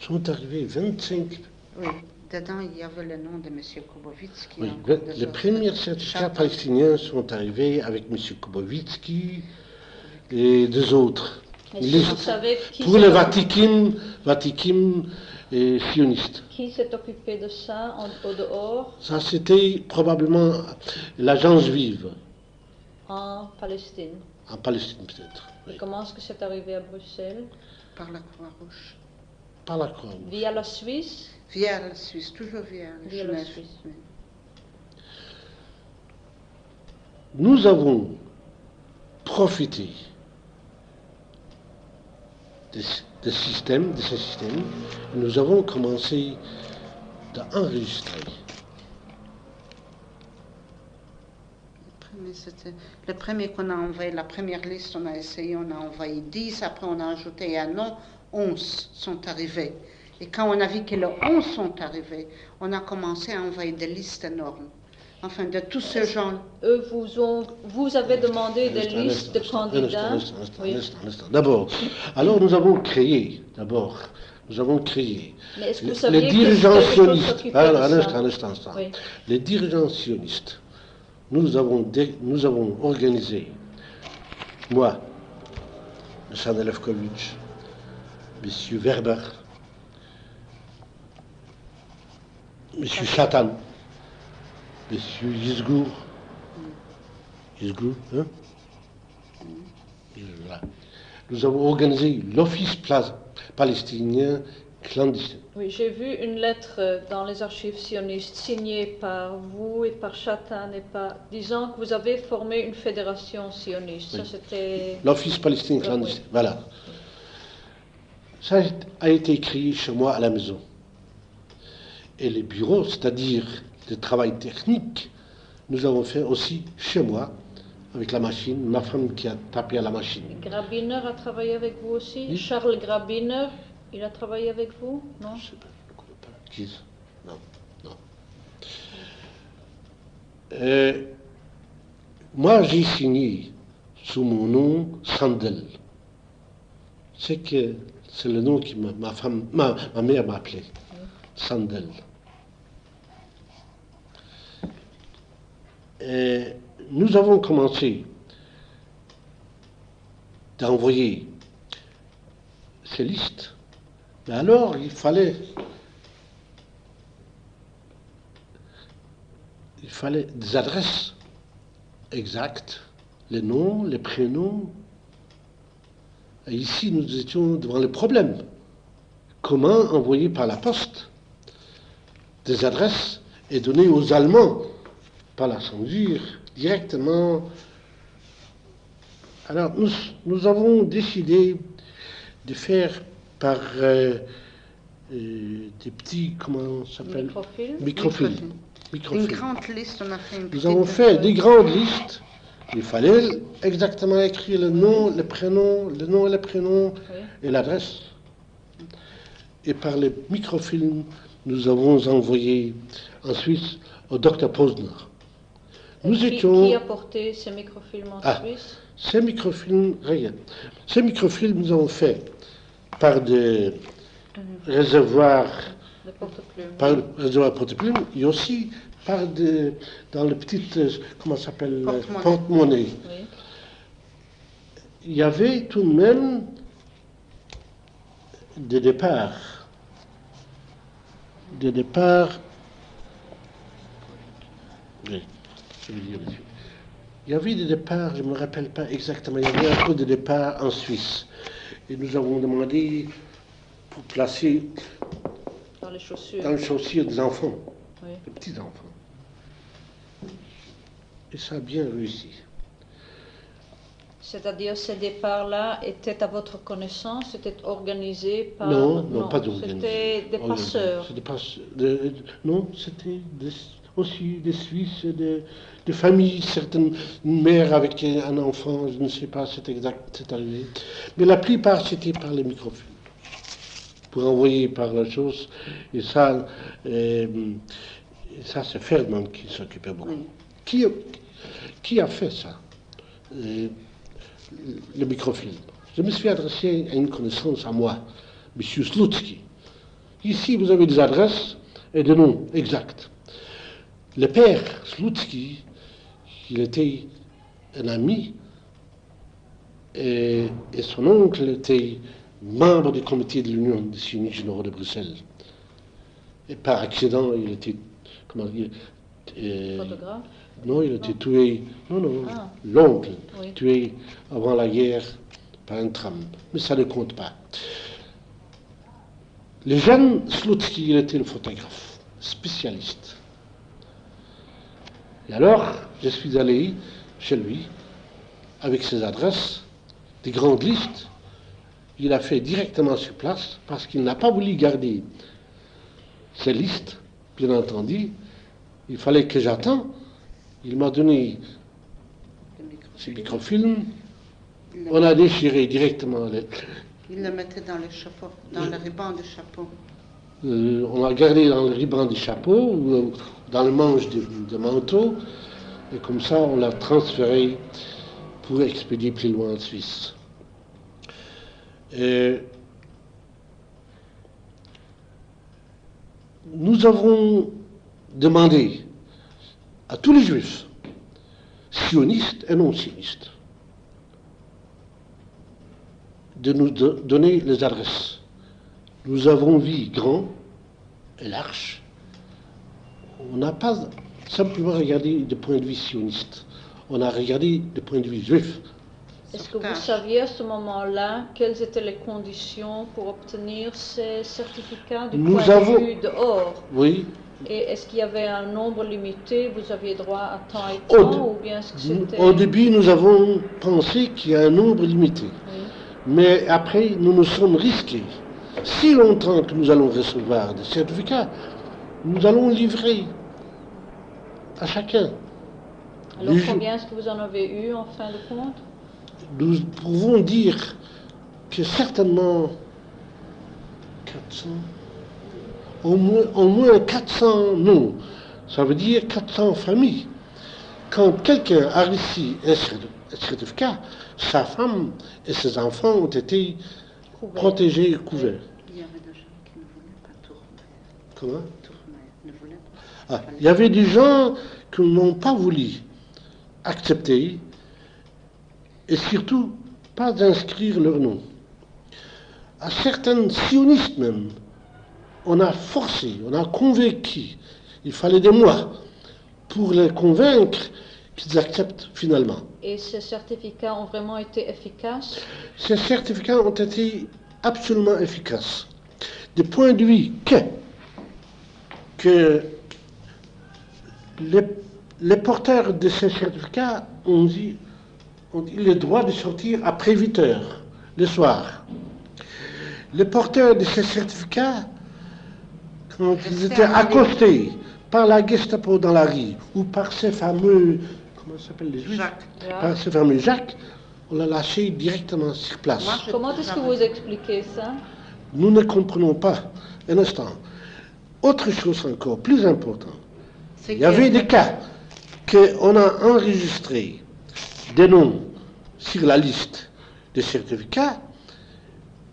sont arrivés 25. Oui, dedans, il y avait le nom de M. Kubovitsky. Oui, encore des les autres. premiers certificats palestiniens sont arrivés avec M. Kubovitsky et deux autres. Est-ce Les- que vous savez qui Pour s'est les occupé- Vatikim et sionistes. qui s'est occupé de ça au dehors Ça, c'était probablement l'agence juive, en Palestine? en Palestine peut-être. Et comment est-ce que c'est arrivé à Bruxelles? Par la Croix-Rouge. par la Croix-Rouge. Via la Suisse? Via la Suisse, toujours via Via la Genève. Suisse. Oui. Nous avons profité de ce système, et nous avons commencé d'enregistrer. Le premier qu'on a envoyé, la première liste, on a essayé, on a envoyé 10, après on a ajouté un an, 11 sont arrivés. Et quand on a vu que les 11 sont arrivés, on a commencé à envoyer des listes énormes. Enfin, de tous ces gens. Eux vous avez demandé des listes de candidats. Un instant. D'abord, alors nous avons créé, Mais est-ce que vous les saviez dirigeants que c'était sionistes. s'occuper Alors, de ça? un instant. Oui. Les dirigeants sionistes, nous avons organisé, moi, M. Nelevkovitch, M. Werber, M. Chatan, M. Yizgour, hein? Voilà. Nous avons organisé l'Office palestinien clandestin. Oui, j'ai vu une lettre dans les archives sionistes signée par vous et par Chatan disant que vous avez formé une fédération sioniste. Oui. Ça, c'était... L'Office palestinien clandestin, voilà. Ça a été créé chez moi à la maison. Et les bureaux, c'est-à-dire le travail technique, nous avons fait aussi chez moi, avec la machine, ma femme qui a tapé à la machine. Grabiner a travaillé avec vous aussi? Oui. Charles Grabiner, il a travaillé avec vous? Non? Je sais pas, je ne connais pas. Qui est-ce? Non. Moi, j'ai signé sous mon nom Sandel. C'est le nom que ma mère m'a appelé. Sandel. Nous avons commencé d'envoyer ces listes, mais alors il fallait des adresses exactes, les noms, les prénoms. Et ici, nous étions devant le problème. Comment envoyer par la poste des adresses et donner aux Allemands, par la censure, directement. Alors, nous avons décidé de faire par des petits, comment ça s'appelle? Microfilms. Une grande liste, on a fait une petite. Nous avons fait des grandes listes. Il fallait exactement écrire le nom, le prénom, le nom et le prénom et l'adresse. Et par les microfilms, nous avons envoyé en Suisse au Dr Posner. Qui a porté ces microfilms en Suisse? Ces microfilms, rien. Ces microfilms, nous avons fait par des réservoirs, porte-plumes, et aussi dans les petites, comment ça s'appelle, porte-monnaie. Oui. Il y avait tout de même des départs. Oui, je veux dire, monsieur. Il y avait des départs, je ne me rappelle pas exactement, il y avait un peu de départs en Suisse. Et nous avons demandé pour placer Dans les chaussures des enfants, oui. des petits-enfants. Et ça a bien réussi. C'est-à-dire ces départs-là étaient à votre connaissance, c'était organisé par... Non, pas d'organisé. C'était des passeurs. Non, c'était aussi des Suisses, des familles, certaines mères avec un enfant, je ne sais pas, c'est exact, c'est arrivé. Mais la plupart, c'était par les microfilms, pour envoyer par la chose. Et ça c'est Ferdinand qui s'occupait beaucoup. Qui a fait ça, le microfilm? Je me suis adressé à une connaissance à moi, M. Slutsky. Ici, vous avez des adresses et des noms exacts. Le père Slutsky, il était un ami, et son oncle était membre du comité de l'Union des sionistes généraux de Bruxelles. Et par accident, il était, comment dire, Photographe? Non, il a été tué. Non, l'oncle, oui. Tué avant la guerre par un tram. Mais ça ne compte pas. Le jeune Slutsky, il était le photographe, spécialiste. Et alors, je suis allé chez lui, avec ses adresses, des grandes listes. Il a fait directement sur place, parce qu'il n'a pas voulu garder ces listes, bien entendu. Il fallait que j'attende. Il m'a donné ce microfilm. On a déchiré directement Il le mettait dans le chapeau, dans le ruban du chapeau. on a gardé dans le ruban du chapeau, ou dans le manche de manteau, et comme ça, on l'a transféré pour expédier plus loin en Suisse. Et nous avons demandé à tous les juifs, sionistes et non sionistes, de nous donner les adresses. Nous avons vu grand et large. On n'a pas simplement regardé du point de vue sioniste, on a regardé du point de vue juif. Est-ce que vous saviez à ce moment-là quelles étaient les conditions pour obtenir ces certificats du point de vue dehors? Oui. Et est-ce qu'il y avait un nombre limité, vous aviez droit à temps et temps, ou bien est-ce que c'était... Au début, nous avons pensé qu'il y a un nombre limité. Oui. Mais après, nous nous sommes risqués. Si longtemps que nous allons recevoir des certificats, nous allons livrer à chacun. Alors combien est-ce que vous en avez eu en fin de compte? Nous pouvons dire que certainement 400, au moins 400 noms. Ça veut dire 400 familles. Quand quelqu'un a reçu un certificat, sa femme et ses enfants ont été protégés et couverts. Il y avait des gens qui ne voulaient pas tourner. Comment? Ne voulaient pas. Il y avait des gens qui n'ont pas voulu accepter et surtout pas inscrire leur nom. À certains sionistes même, on a forcé, on a convaincu, il fallait des mois pour les convaincre qu'ils acceptent finalement. Et ces certificats ont vraiment été efficaces? Ces certificats ont été absolument efficaces. Du point de vue que les porteurs de ces certificats ont dit le droit de sortir après 8 heures le soir. Les porteurs de ces certificats, quand ils étaient accostés par la Gestapo dans la rue, ou par ces fameux, comment s'appellent les juifs? Jacques. Par ces fameux Jacques, on l'a lâché directement sur place. Comment est-ce que vous expliquez ça? Nous ne comprenons pas. Un instant. Autre chose encore, plus importante. Il y avait des cas qu'on a enregistrés des noms sur la liste des certificats.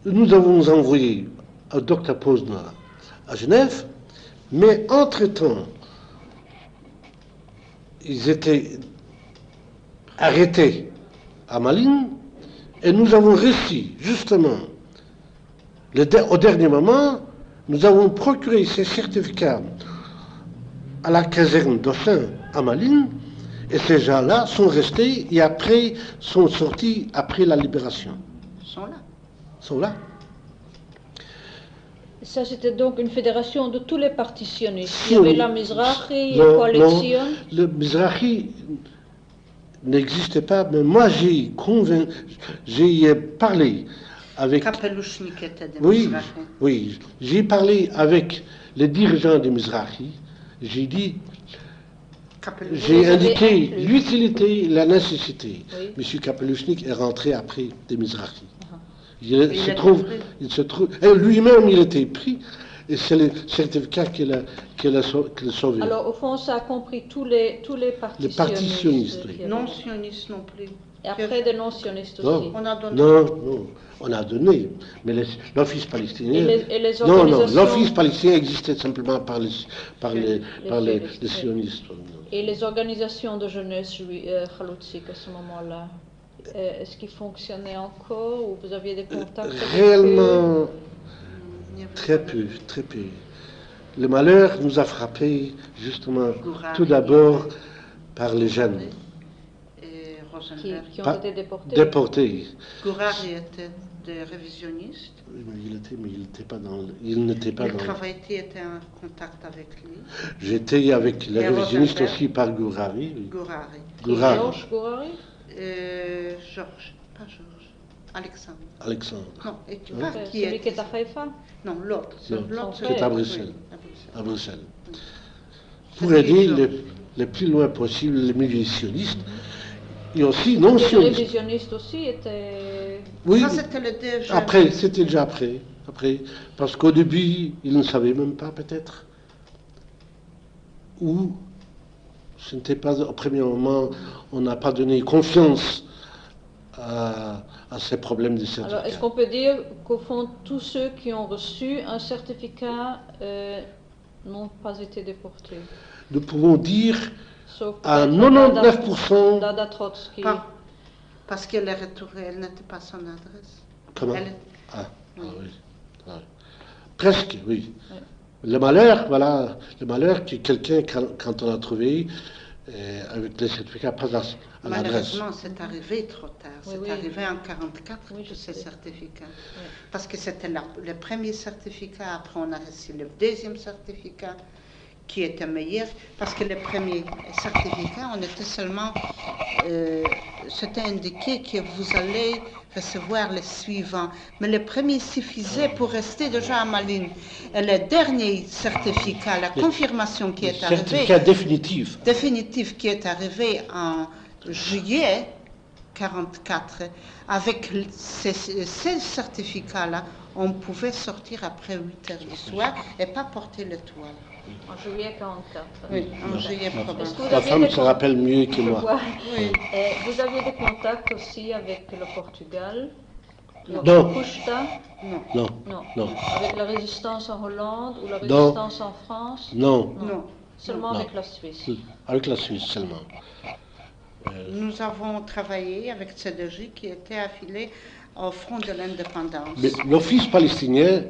Nous avons envoyé au Dr Posner à Genève, mais entre-temps, ils étaient arrêtés à Malines et nous avons reçu, justement, au dernier moment, nous avons procuré ces certificats à la caserne d'Austin à Malines. Et ces gens-là sont restés et après sont sortis après la libération. Sont là. Ça, c'était donc une fédération de tous les partis sionistes. Il y avait la Mizrahi, non, Coalition. Le Mizrahi n'existait pas, mais moi j'ai parlé avec... Kapelushnik était des oui, Mizrahi. oui, j'ai parlé avec les dirigeants des Mizrahi. J'ai dit... J'ai indiqué l'utilité, la nécessité. Oui. M. Kapelushnik est rentré après des Mizrahi. Il se trouve, et lui-même il était pris, et c'est le certificat qu'il a sauvé. Alors au fond, ça a compris tous les partis sionistes. Oui. Non sionistes non plus. Et après des non sionistes non, aussi. On a donné. Non, on a donné, mais l'Office palestinien. Et les organisations... Non, l'Office palestinien existait simplement par les sionistes. Et les organisations de jeunesse Chaloutsik à ce moment-là, est-ce qu'ils fonctionnaient encore ou vous aviez des contacts réellement, très peu. Le malheur nous a frappés justement tout d'abord par les jeunes. Qui ont été déportés. Gourari était de révisionniste. Oui, mais il n'était pas dans... Il n'était pas Le dans... travail était en contact avec lui. J'étais avec les Et révisionnistes Rosenberg. aussi par Gourari. Oui. Gourari. Gourari. Georges Gourari? Georges, pas Georges. Alexandre. Alexandre. Non, et tu Oui. vois C'est qui celui est... qui est à Haïfa? Non, l'autre. Non, L'autre, c'est à oui, Bruxelles. à Bruxelles. À Bruxelles. Oui. Pour C'est aider Georges. le plus loin possible les milieux sionistes et aussi non Les sionistes. révisionnistes aussi étaient... Oui, Ça, c'était le déjà. après, c'était déjà après. Parce qu'au début, ils ne savaient même pas peut-être. Ou ce n'était pas au premier moment, on n'a pas donné confiance à ces problèmes de certificat. Alors, est-ce qu'on peut dire qu'au fond, tous ceux qui ont reçu un certificat n'ont pas été déportés? Nous pouvons dire Sauf à peut-être 99%. Dada Trotsky. Parce qu'elle est retournée, elle n'était pas son adresse. Comment Elle- Ah, Oui. oui. Ah. Presque, oui. Oui. Le malheur, voilà, le malheur que quelqu'un, quand on a trouvé, avec les certificats, pas à l'adresse. Malheureusement, c'est arrivé trop tard. Oui, C'est oui. arrivé en 1944, Oui, je tous ces sais. certificats. Oui. Parce que c'était le premier certificat, après on a reçu le deuxième certificat, qui était meilleur, parce que le premier certificat, on était seulement, c'était indiqué que vous allez recevoir le suivant. Mais le premier suffisait pour rester déjà à Malines. Et le dernier certificat, la confirmation qui est arrivée, Certificat définitif. définitif qui est arrivé en juillet 1944, avec ces certificats-là, on pouvait sortir après 8 heures du soir et pas porter l'étoile. En juillet 1944. Oui, en juillet Est-ce probablement. que vous Ma aviez femme des se con- rappelle mieux que Je moi. vois. Oui. Vous aviez des contacts aussi avec le Portugal? Le Non. Coucheta? Non, Non, Non. non, Avec la résistance en Hollande ou la Non. résistance en France? non. non. Seulement Non. avec la Suisse. Avec la Suisse seulement. Nous avons travaillé avec CDJ qui était affilié au Front de l'Indépendance. Mais l'Office palestinien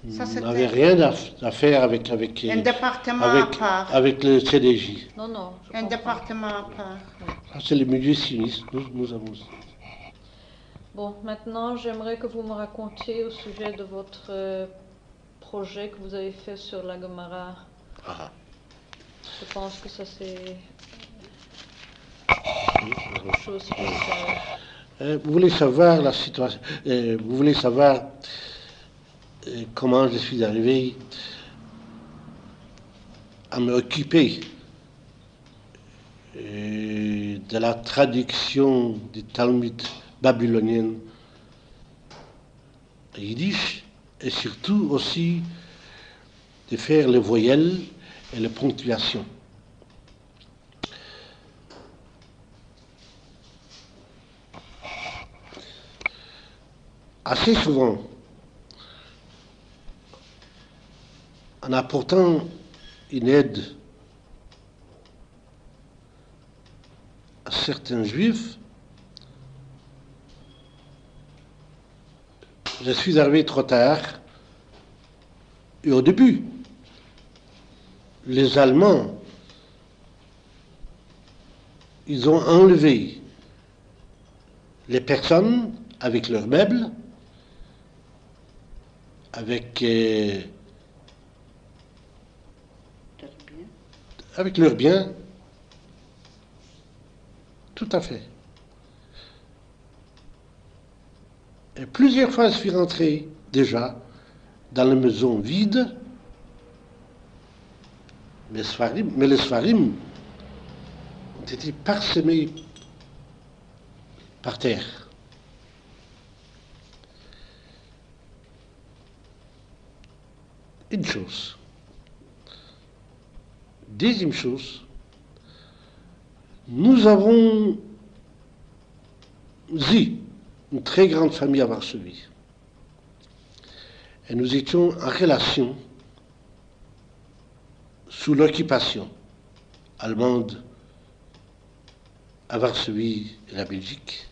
Ça, c'était- n'avait rien à faire avec, Un département à part. avec le CDJ. Non, non. je Un comprends. département à part. Ça, c'est le milieu sioniste. Nous avons. Bon, maintenant, j'aimerais que vous me racontiez au sujet de votre projet que vous avez fait sur la Gomara. Ah. Je pense que ça, c'est une chose spéciale. Vous voulez savoir la situation. Vous voulez savoir comment je suis arrivé à m'occuper de la traduction du Talmud babylonien yiddish et surtout aussi de faire les voyelles et les ponctuations. Assez souvent, en apportant une aide à certains juifs, je suis arrivé trop tard. Et au début, les Allemands, ils ont enlevé les personnes avec leurs meubles, avec leurs biens. Tout à fait. Et plusieurs fois, je suis rentré déjà dans les maisons vides, mais les Sfarim ont été parsemés par terre. Une chose. Deuxième chose, nous avons eu une très grande famille à Varsovie. Et nous étions en relation sous l'occupation allemande à Varsovie et la Belgique.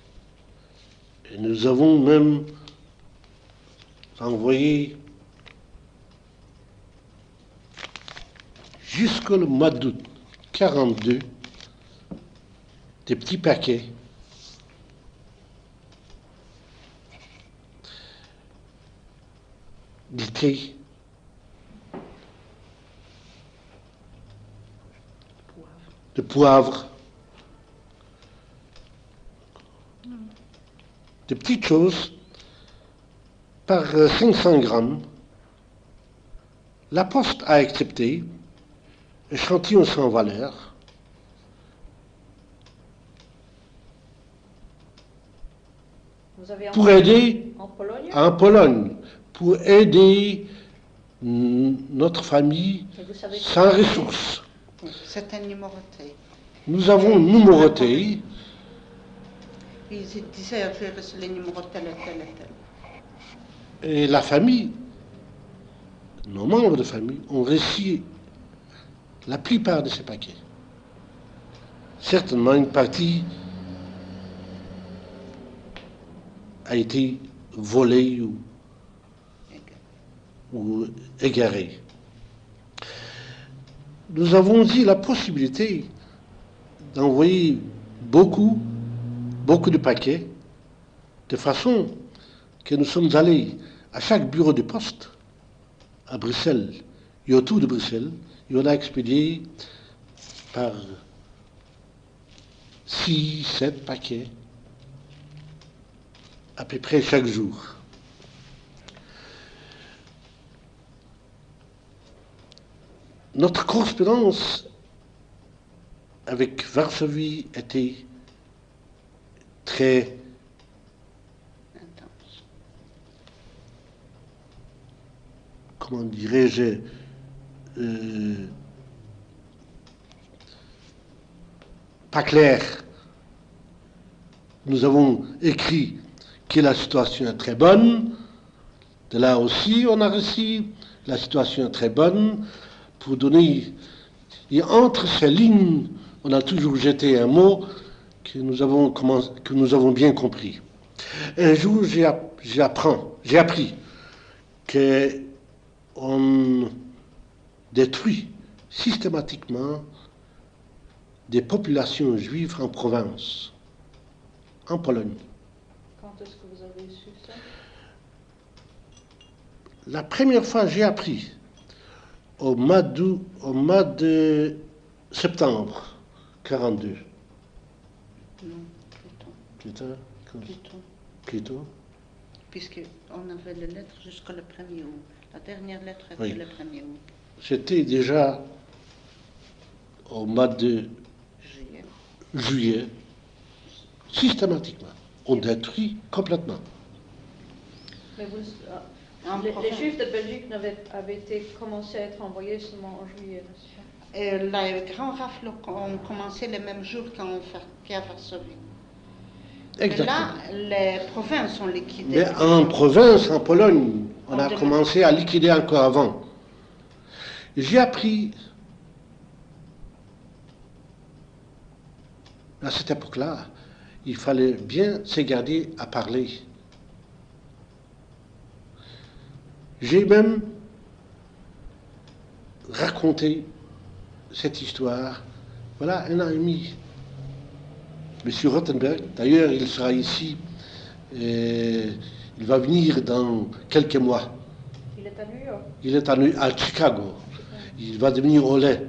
Et nous avons même envoyé jusqu'au mois d'août 1942 des petits paquets paquet de poivre, de petites choses, par 500 grammes. La Poste a accepté, échantillon sans valeur. Vous avez Pour aider en Pologne? en Pologne, pour aider notre famille Et vous savez sans ressources. C'est un numéroté. Nous avons numéroté, Ils disaient les numéros tel et tel et tel. et la famille, nos membres de famille, ont reçu la plupart de ces paquets. Certainement, une partie a été volée ou égarée. Nous avons eu la possibilité d'envoyer beaucoup de paquets, de façon que nous sommes allés à chaque bureau de poste à Bruxelles et autour de Bruxelles, et on a expédié par 6, 7 paquets à peu près chaque jour. Notre correspondance avec Varsovie était très Intense. comment dirais-je, pas clair. Nous avons écrit que la situation est très bonne. De là aussi, on a reçu la situation est très bonne. Pour donner, et entre ces lignes, on a toujours jeté un mot que nous avons bien compris. Un jour, j'ai appris qu'on détruit systématiquement des populations juives en province, en Pologne. Quand est-ce que vous avez su ça? La première fois, j'ai appris au mois de septembre 42. Non, Plus tôt. Puisqu'on avait les lettres jusqu'au 1er août. La dernière lettre était Oui. le 1er août. C'était déjà au mois de Juillet. juillet, systématiquement. On détruit complètement. Mais vous, En les province. Juifs de Belgique avaient été commencé à être envoyés seulement en juillet, n'est-ce pas? Et les grands rafles ont commencé le même jour qu'à Varsovie. Mais Exactement. là, les provinces ont liquidé. Mais en province, en Pologne, on a En commencé à liquider encore avant. J'ai appris, à cette époque-là, il fallait bien se garder à parler. J'ai même raconté cette histoire, voilà, un an et demi. Monsieur Rothenberg, d'ailleurs, il sera ici, il va venir dans quelques mois. Il est à New York. Il est à Chicago. Il va devenir au lait.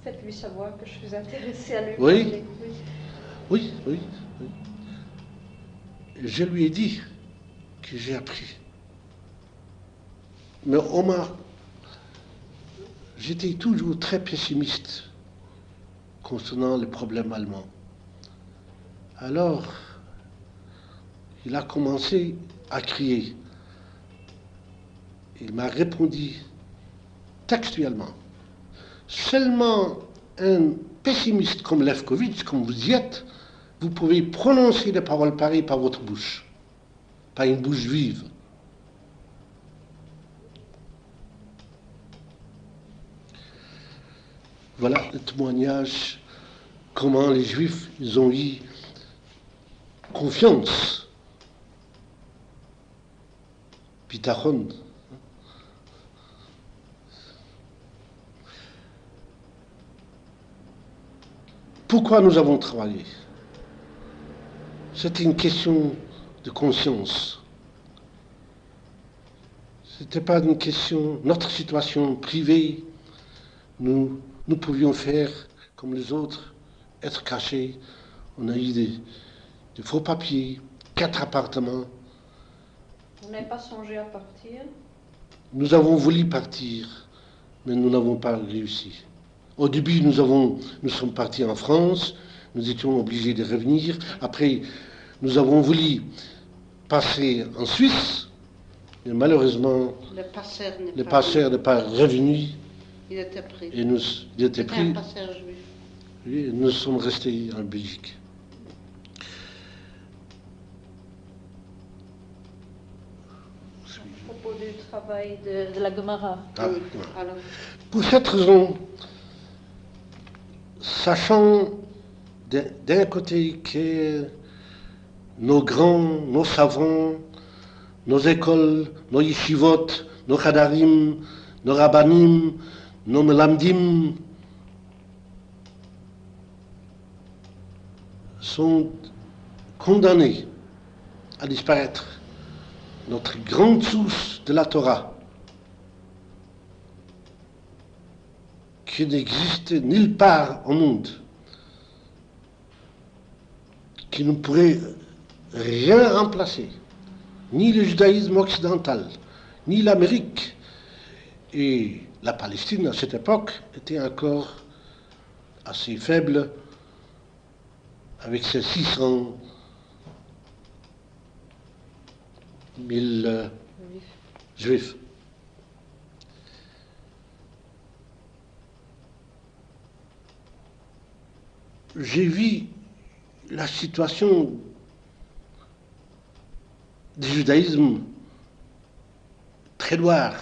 Faites-lui savoir que je suis intéressée à lui Oui. parler. Oui. Je lui ai dit que j'ai appris. Mais j'étais toujours très pessimiste concernant le problème allemand. Alors, il a commencé à crier. Il m'a répondu textuellement. Seulement un pessimiste comme Lefkowitz, comme vous y êtes, vous pouvez prononcer des paroles pareilles par votre bouche, par une bouche vive. Voilà le témoignage, comment les Juifs ils ont eu confiance. Bitachon. Pourquoi nous avons travaillé? C'était une question de conscience. C'était pas une question, notre situation privée. Nous pouvions faire comme les autres, être cachés. On a eu des faux papiers, 4 appartements. Vous n'avez pas songé à partir? Nous avons voulu partir, mais nous n'avons pas réussi. Au début, nous sommes partis en France, nous étions obligés de revenir. Après, nous avons voulu passer en Suisse, mais malheureusement, le passeur n'est pas revenu. Il était pris. Et il était C'était pris. un passeur juif. Et nous sommes restés en Belgique. À propos du travail de la Gemara. Ah, Oui. ouais. Alors, Pour cette raison, sachant d'un côté que nos grands, nos savants, nos écoles, nos yeshivot, nos chadarim, nos rabbanim, nos melamdim sont condamnés à disparaître. Notre grande source de la Torah, qui n'existe nulle part au monde, qui ne pourrait rien remplacer, ni le judaïsme occidental, ni l'Amérique. Et la Palestine, à cette époque, était encore assez faible, avec ses 600 000 juifs. J'ai vu la situation du judaïsme très noire.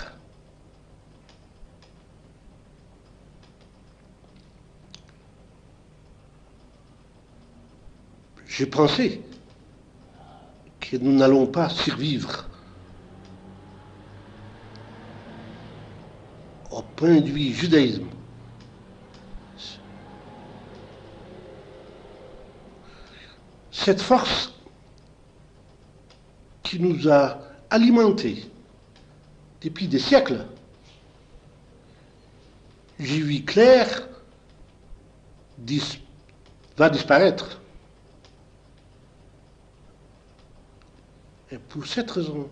J'ai pensé que nous n'allons pas survivre au point de vue judaïsme. Cette force qui nous a alimentés depuis des siècles, j'ai vu clair, va disparaître. Et pour cette raison,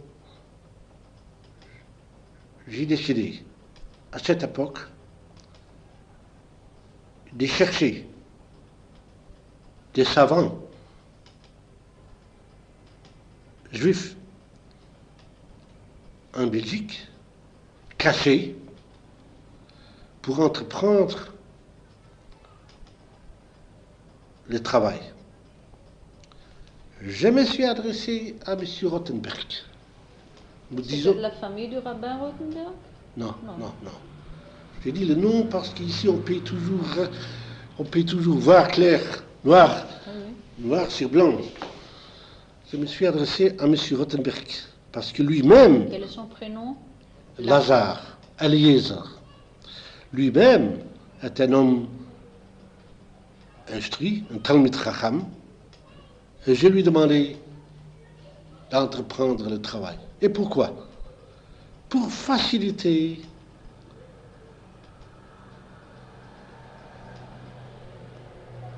j'ai décidé, à cette époque, de chercher des savants juifs en Belgique, cachés, pour entreprendre le travail. Je me suis adressé à M. Rothenberg. C'était de la famille du rabbin Rothenberg? Non. J'ai dit le nom parce qu'ici on peut toujours voir clair, noir, noir sur blanc. Je me suis adressé à M. Rothenberg parce que lui-même, Quel est son prénom? Lazare, Eliezer, lui-même est un homme instruit, un Talmid Chacham, et je lui demandais d'entreprendre le travail. Et pourquoi? Pour faciliter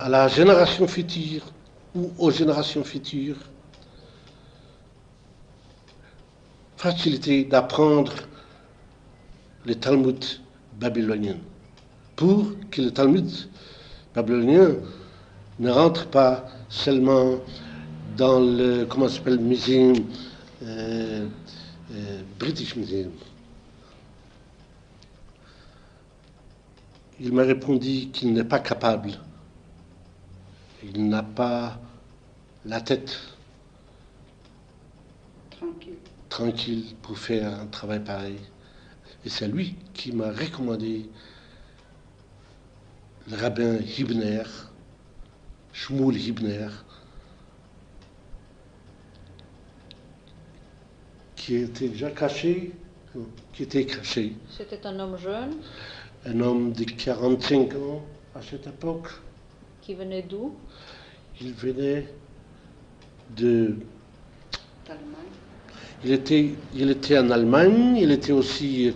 à la génération future ou aux générations futures, faciliter d'apprendre le Talmud babylonien, pour que le Talmud babylonien ne rentre pas seulement dans le, comment ça s'appelle, muséum, British Museum. Il m'a répondu qu'il n'est pas capable. Il n'a pas la tête tranquille pour faire un travail pareil. Et c'est lui qui m'a recommandé le rabbin Hibner, Shmuel Hibner, qui était déjà caché, C'était un homme jeune. Un homme de 45 ans à cette époque. Qui venait d'où? Il venait de... il était en Allemagne, il était aussi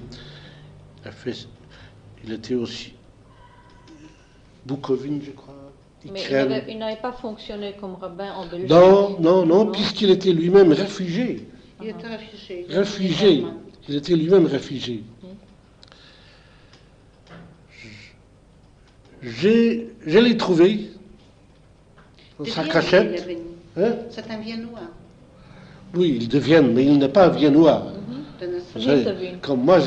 Bukovine, je crois. Mais Ukraine. il n'avait pas fonctionné comme rabbin en Belgique. Non, puisqu'il était lui-même réfugié. Il était réfugié. Réfugié. Il était lui-même réfugié. Je l'ai trouvé dans sa cachette. Hein? C'est un Viennois. Oui, il devient, mais il n'est pas viennois. De naissance. Vous savez, comme moi,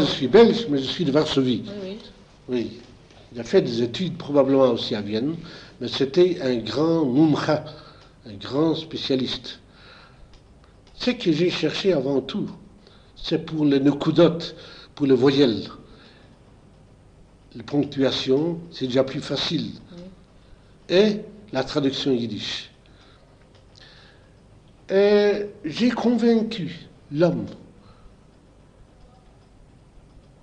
je suis belge, mais je suis de Varsovie. Oui. Oui. Il a fait des études probablement aussi à Vienne, mais c'était un grand mumcha, un grand spécialiste. Ce que j'ai cherché avant tout, c'est pour les nekudot, pour les voyelles. La ponctuation, c'est déjà plus facile. Et la traduction yiddish. Et j'ai convaincu l'homme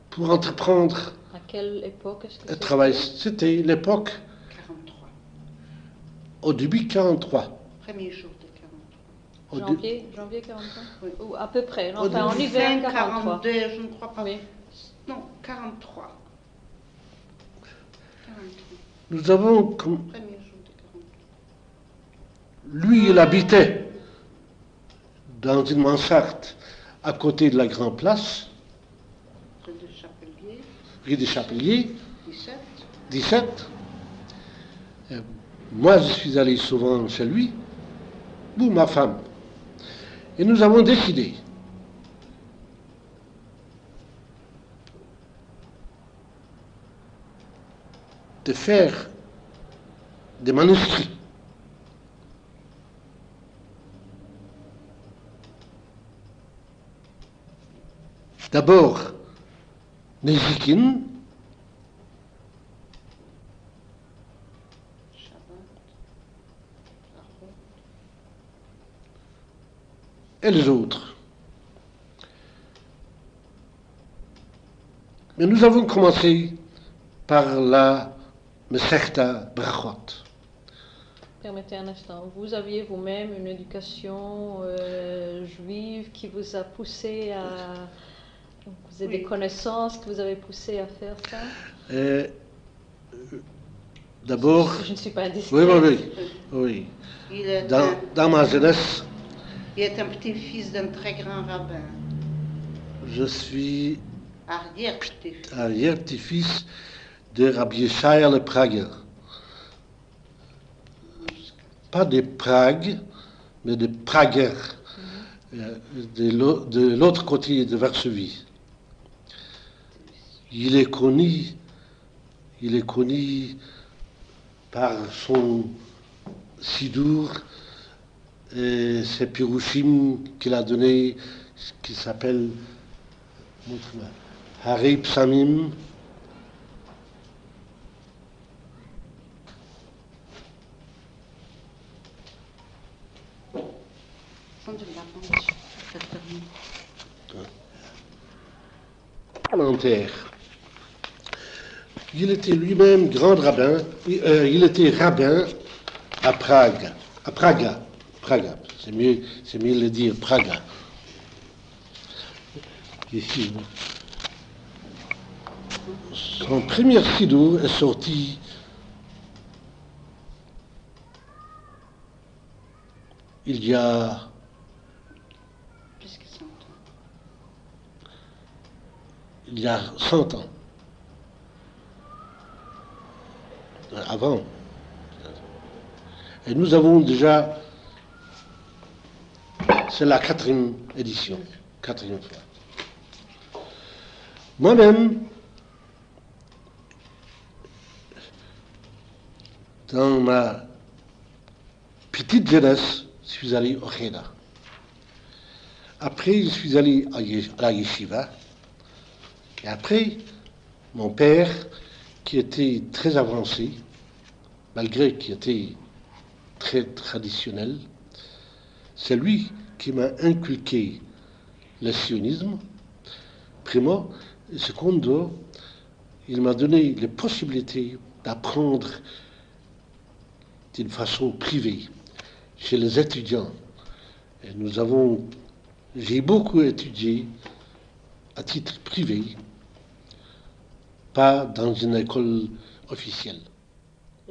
pour entreprendre À quelle époque est-ce que un c'était? travail. C'était l'époque 43. au début 43. Premier jour de 43. Janvier 43? Oui. Ou à peu près, Au enfin en début, hiver Fin 43. 42, je ne crois pas. Oui. Non, 43. 43. Nous avons, Premier jour de 43. lui, il habitait dans une mansarde à côté de la Grande Place, Rue de Chapelier, rue des Chapeliers, 17. 17. Moi, je suis allé souvent chez lui, ou ma femme. Et nous avons décidé de faire des manuscrits. D'abord, Nezikin, Shabbat. Brachot. et les autres. Mais nous avons commencé par la Mesechta Brachot. Permettez un instant. Vous aviez vous-même une éducation juive qui vous a poussé à... Vous avez des Oui. connaissances que vous avez poussé à faire ça? Et, d'abord, Je ne suis pas oui, indiscrète. oui. Il est, Dans ma jeunesse, il est un petit-fils d'un très grand rabbin. je suis Arrière-petit-fils. arrière-petit-fils de Rabbi Yeshaya le Prager. Pas de Prague, mais de Prager, de l'autre côté de Varsovie. Il est connu par son Sidour et ses Pirushim qu'il a donné, qui s'appelle Harei Psamim. Quand je l'apprends, je termine. Parlementaire. Il était lui-même grand rabbin, il était rabbin à Prague, à Praga, c'est mieux de le dire, Praga. Ici. Son premier sidour est sorti il y a Plus que 100 ans. il y a 100 ans. Avant. Et nous avons déjà, c'est la 4e édition, 4e fois. Moi-même, dans ma petite jeunesse, je suis allé au Chéda. Après, je suis allé à la yeshiva. Et après, mon père, qui était très avancé, malgré qu'il était très traditionnel, c'est lui qui m'a inculqué le sionisme, primo, et secondo, il m'a donné les possibilités d'apprendre d'une façon privée chez les étudiants Et j'ai beaucoup étudié à titre privé, pas dans une école officielle.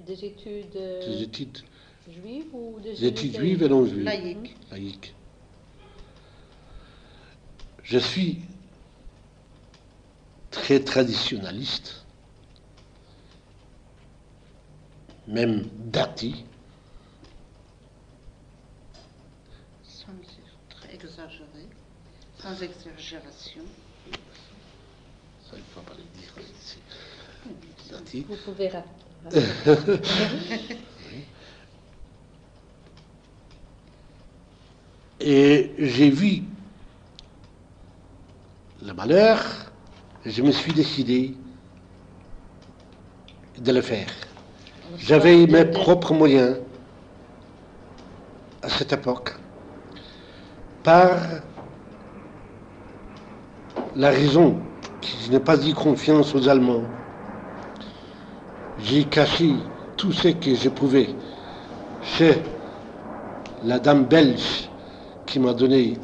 Des études Des études juives ou des études juives et non juives. Laïque. Laïques. Je suis très traditionnaliste, même dati. Sans être exagéré, sans exagération. Ça, il ne faut pas le dire. C'est dati. Vous pouvez rappeler. Et j'ai vu le malheur, et je me suis décidé de le faire. J'avais mes propres moyens à cette époque, par la raison que je n'ai pas dit confiance aux Allemands. J'ai caché tout ce que je pouvais chez la dame belge qui m'a donné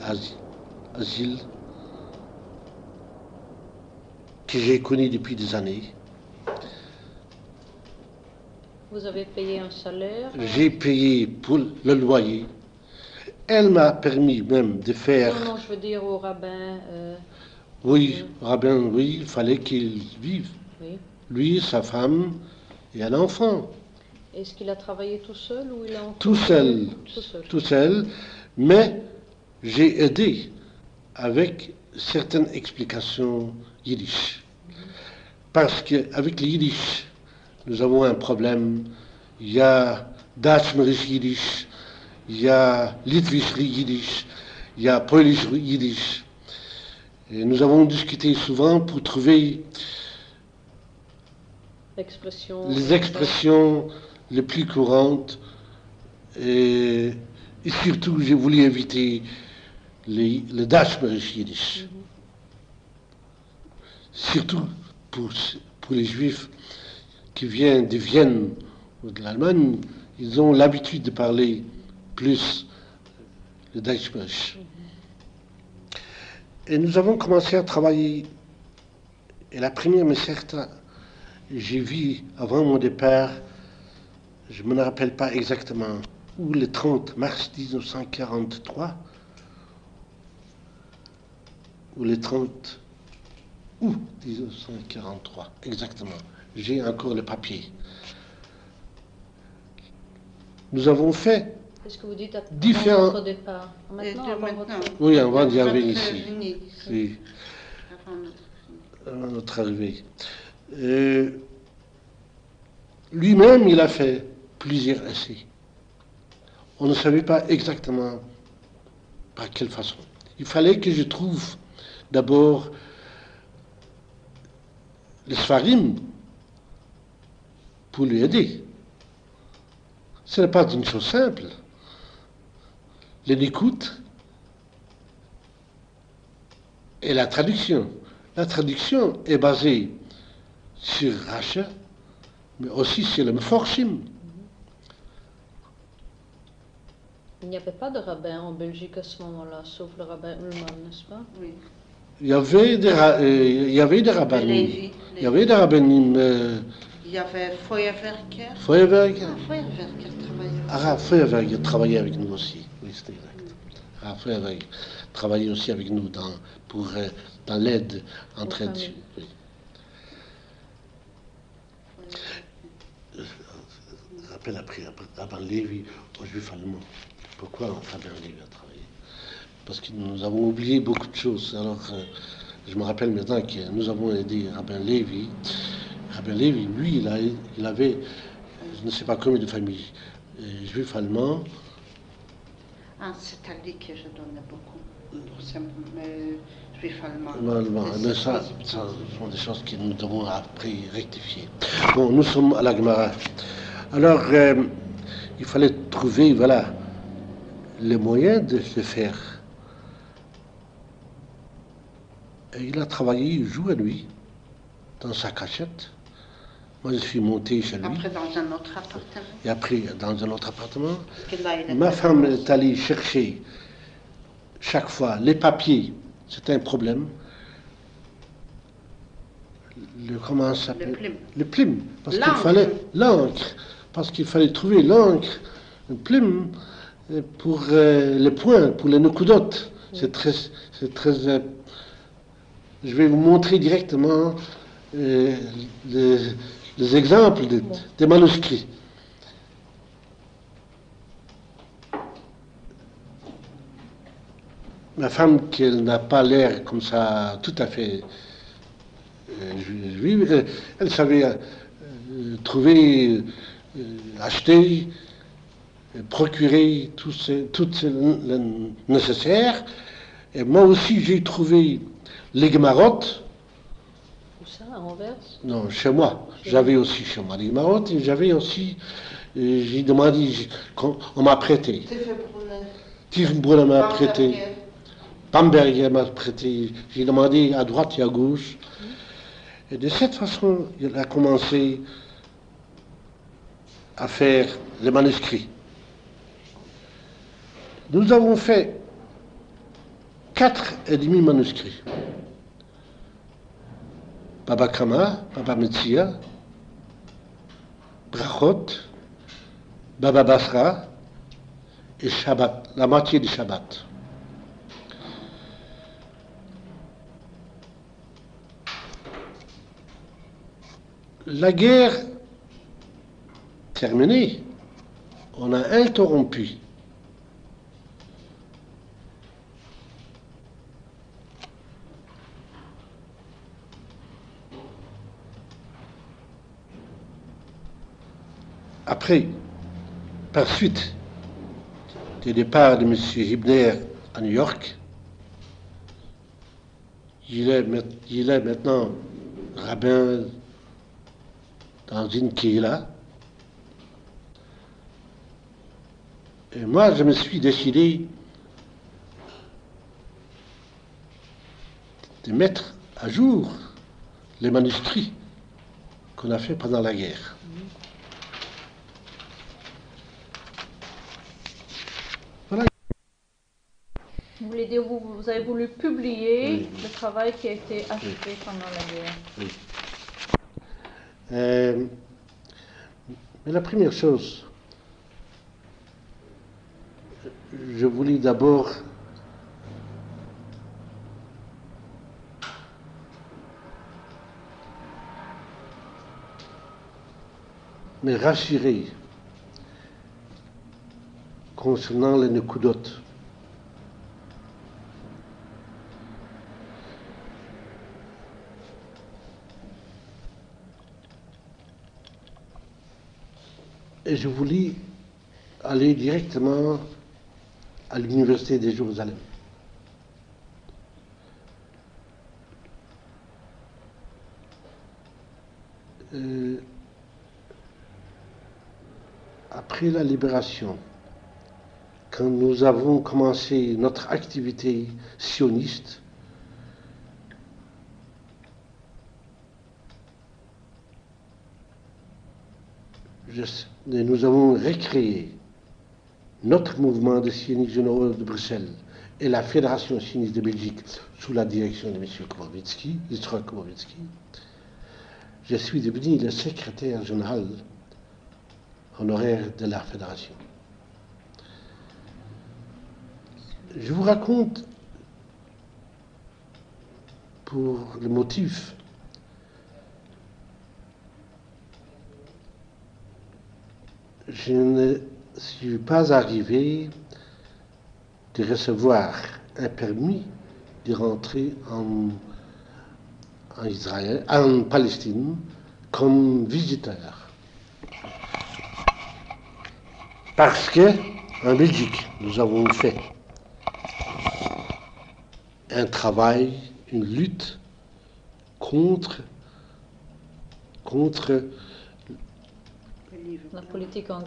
asile, que j'ai connue depuis des années. Vous avez payé un salaire? J'ai payé pour le loyer. Elle m'a permis même de faire... Non, je veux dire au rabbin. Oui, rabbin, oui, il fallait qu'il vive. Oui. Lui, sa femme et un enfant. Est-ce qu'il a travaillé tout seul ou il a encore... Tout seul. Tout seul. Mais j'ai aidé avec certaines explications yiddish. Parce qu'avec le yiddish, nous avons un problème. Il y a Dutchmerisch yiddish, il y a Litvisch yiddish, il y a Polish yiddish. Et nous avons discuté souvent pour trouver les expressions les plus courantes. Et surtout, j'ai voulu éviter le Dutchmerisch yiddish. Surtout pour les Juifs qui viennent de Vienne ou de l'Allemagne, ils ont l'habitude de parler plus le Dutchmerisch. Et nous avons commencé à travailler. Et la première mécerte, j'ai vu avant mon départ, je ne me rappelle pas exactement, ou le 30 mars 1943, ou le 30 août 1943, exactement. J'ai encore le papier. Nous avons fait Est-ce que vous dites différents... avant votre départ? Maintenant. Oui, avant d'y arriver ici. Oui. Avant notre arrivée. Lui-même, il a fait plusieurs essais. On ne savait pas exactement par quelle façon. Il fallait que je trouve d'abord les Sfarim pour lui aider. Ce n'est pas une chose simple. L'écoute et la traduction. La traduction est basée sur Racha, mais aussi sur le Meforshim. Il n'y avait pas de rabbin en Belgique à ce moment-là, sauf le rabbin Ullmann, n'est-ce pas? Oui. Il y avait des rabbinim. Il y avait des rabbinim. Il y avait Feuerwerker. Feuerwerker. Feuerwerker travaillait. Ah, Feuerwerker travaillait avec nous aussi. Oui, c'est exact. Feuerwerker travaillait aussi avec nous dans l'aide entre aides. Oui. Rappel après Rabban Lévi au Juif allemand. Pourquoi Rabban Lévi a travaillé? Parce que nous avons oublié beaucoup de choses. Alors, je me rappelle maintenant que nous avons aidé Rabban Lévi. Rabban Lévi, lui, il avait, je ne sais pas combien de familles juifs allemands. Ah, c'est à lui que je donnais beaucoup pour ces juifs allemands. Mais ça sont des choses que nous devons après rectifier. Bon, nous sommes à la Gemara. Alors, il fallait trouver, voilà, les moyens de le faire. Et il a travaillé jour et nuit dans sa cachette. Moi, je suis monté chez lui. Après, dans un autre appartement. Et après, dans un autre appartement. Parce que là, Ma femme est allée chercher chaque fois, les papiers, c'était un problème. Comment ça s'appelle? Le plume. Parce qu'il fallait l'encre. Parce qu'il fallait trouver l'encre, le plume, pour les points, pour les nokudotes. C'est très. Je vais vous montrer directement les exemples des manuscrits. Ma femme, qu'elle n'a pas l'air comme ça tout à fait juive, elle savait trouver, acheter, procurer tout le nécessaire. Et moi aussi, j'ai trouvé les Gemarotes. Où ça, à Anvers? Non, chez moi. J'avais aussi chez moi les Gemarotes et j'avais aussi, j'ai demandé, on m'a prêté. Tirbrunner m'a prêté. Bamberger m'a prêté. J'ai demandé à droite et à gauche. Et de cette façon, il a commencé à faire les manuscrits. Nous avons fait 4,5 manuscrits. Baba Kama, Baba Metzia, Brachot, Baba Basra et Shabbat, la moitié du Shabbat. La guerre terminée, on a interrompu. Après, par suite du départ de M. Hibner à New York, il est maintenant rabbin dans une kehila. Et moi, je me suis décidé de mettre à jour les manuscrits qu'on a fait pendant la guerre. Voilà. Vous voulez dire, vous avez voulu publier le travail qui a été achevé pendant la guerre. Oui. Mais la première chose, je voulais d'abord me rassurer concernant les Nekudotes. Et je voulais aller directement à l'Université de Jérusalem. Après la libération, quand nous avons commencé notre activité sioniste, nous avons recréé notre mouvement de sionistes généraux de Bruxelles et la Fédération sioniste de Belgique sous la direction de M. Komoritsky, Yitzhak Komoritsky. Je suis devenu le secrétaire général honoraire de la Fédération. Je vous raconte pour le motif. Je ne suis pas arrivé de recevoir un permis de rentrer en Israël, en Palestine, comme visiteur. Parce que, en Belgique, nous avons fait un travail, une lutte contre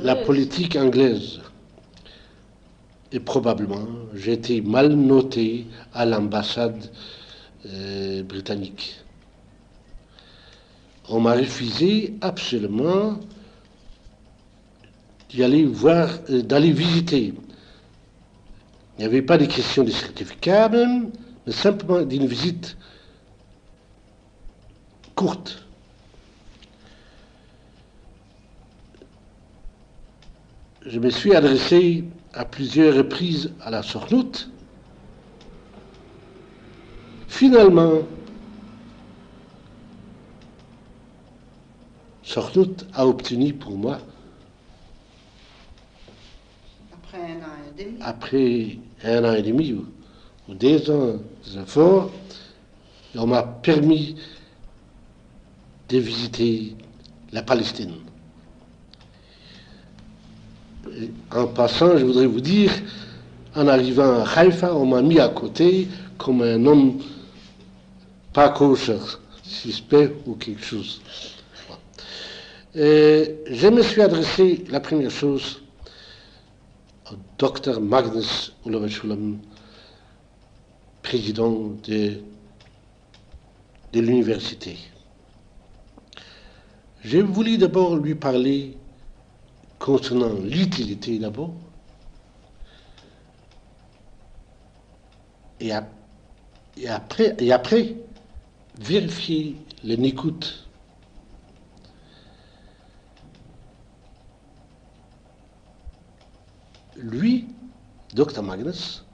la politique anglaise. Et probablement, j'ai été mal noté à l'ambassade britannique. On m'a refusé absolument d'aller visiter Il n'y avait pas de question de certificat même, mais simplement d'une visite courte. Je me suis adressé à plusieurs reprises à la Sornoute. Finalement, Sornoute a obtenu pour moi, après un an et demi ou 2 ans d'efforts, on m'a permis de visiter la Palestine. En passant, je voudrais vous dire, en arrivant à Haïfa, on m'a mis à côté comme un homme pas kosher, suspect ou quelque chose. Je me suis adressé, la première chose, au docteur Magnus Ullava-Schulam, président de l'université. J'ai voulu d'abord lui parler concernant l'utilité d'abord, et après vérifier l'écoute. Lui, Dr Magnus,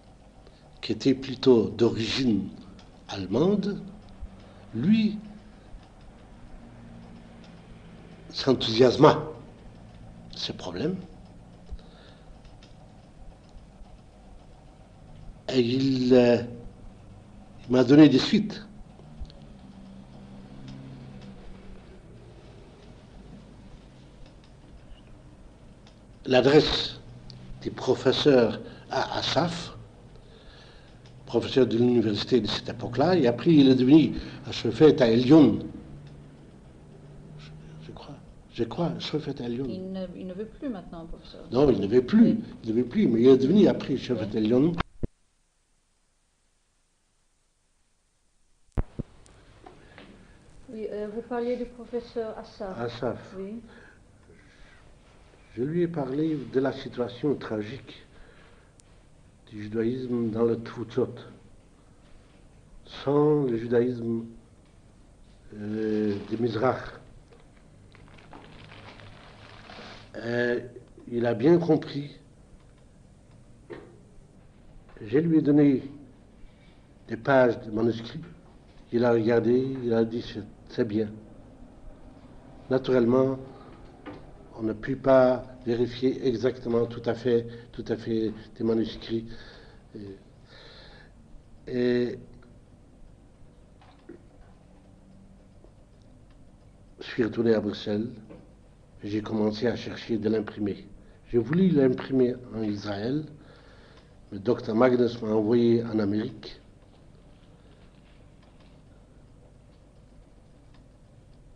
qui était plutôt d'origine allemande, lui s'enthousiasma de ce problème et il m'a donné des suites. L'adresse des professeurs à Assaf, professeur de l'université de cette époque-là, et après il est devenu à Shofet à Elion. Je crois, Shofet à Elion. Il ne veut plus maintenant, professeur. Non, il ne veut plus, oui. Il ne veut plus, mais il est devenu après Shofet à Elion. Oui, vous parliez du professeur Assaf. Assaf. Oui. Je lui ai parlé de la situation tragique du judaïsme dans le Tfoutzot. Sans le judaïsme de Mizrach. Il a bien compris. Je lui ai donné des pages de manuscrits. Il a regardé, il a dit c'est bien. Naturellement, on ne peut pas vérifier exactement tout à fait des manuscrits. Et je suis retourné à Bruxelles. J'ai commencé à chercher de l'imprimer. J'ai voulu l'imprimer en Israël. Le docteur Magnus m'a envoyé en Amérique.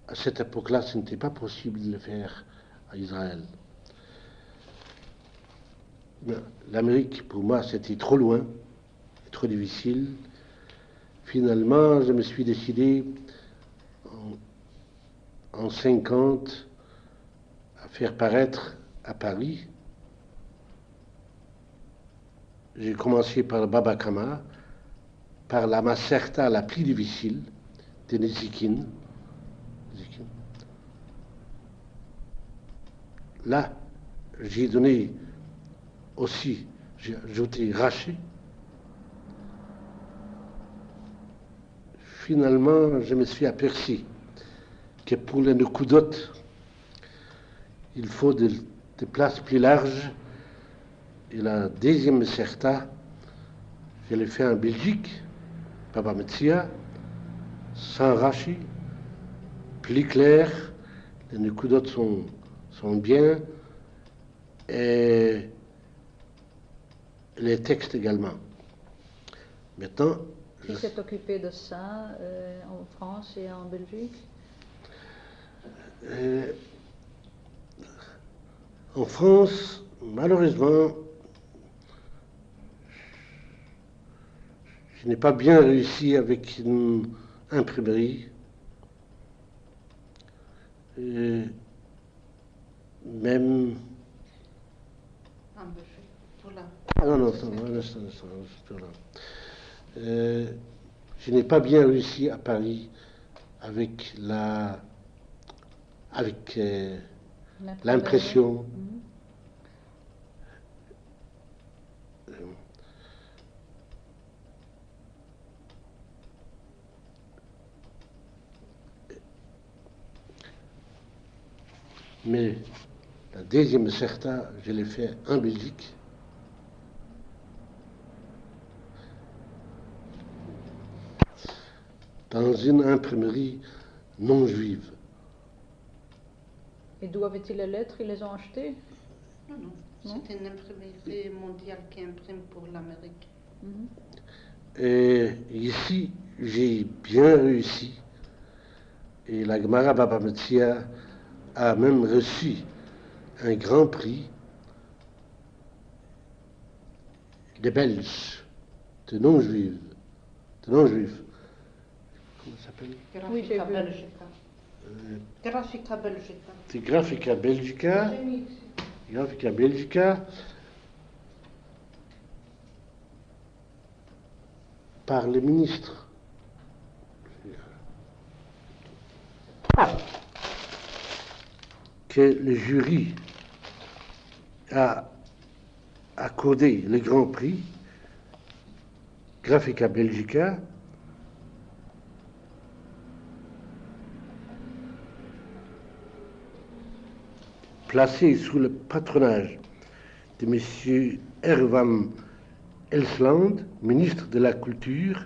À cette époque-là, ce n'était pas possible de le faire à Israël. L'Amérique, pour moi, c'était trop loin, trop difficile. Finalement, je me suis décidé en 50 à faire paraître à Paris. J'ai commencé par le Baba Kama, par la Maserta la plus difficile de Nezikin. Là, j'ai donné aussi, j'ai ajouté Raché. Finalement, je me suis aperçu que pour les Nekudot, il faut des places plus larges. Et la deuxième Maserta, je l'ai fait en Belgique, Baba Metzia, sans Raché, plus clair, les Nekudot sont bien, et les textes également. Maintenant, Qui s'est occupé de ça en France et en Belgique? En France, malheureusement, je n'ai pas bien réussi avec une imprimerie. Même En Belgique, pour la Ah non, non, un instant, je n'ai pas bien réussi à Paris avec l'impression. Mais la deuxième certa, je l'ai fait en Belgique. Dans une imprimerie non juive. Et d'où avaient-ils les lettres? Ils les ont achetées? Non, non. C'est une imprimerie mondiale qui imprime pour l'Amérique. Et ici, j'ai bien réussi. Et la Gemara Baba Metzia a même reçu un grand prix des Belges, de non-juifs. Comment ça s'appelle? Grafica Belgica. Grafica Belgica. C'est Grafica Belgica. Grafica Belgica. Par le ministre. Que le jury a accordé le grand prix Grafica Belgica placé sous le patronage de M. Erwan Elsland, ministre de la Culture,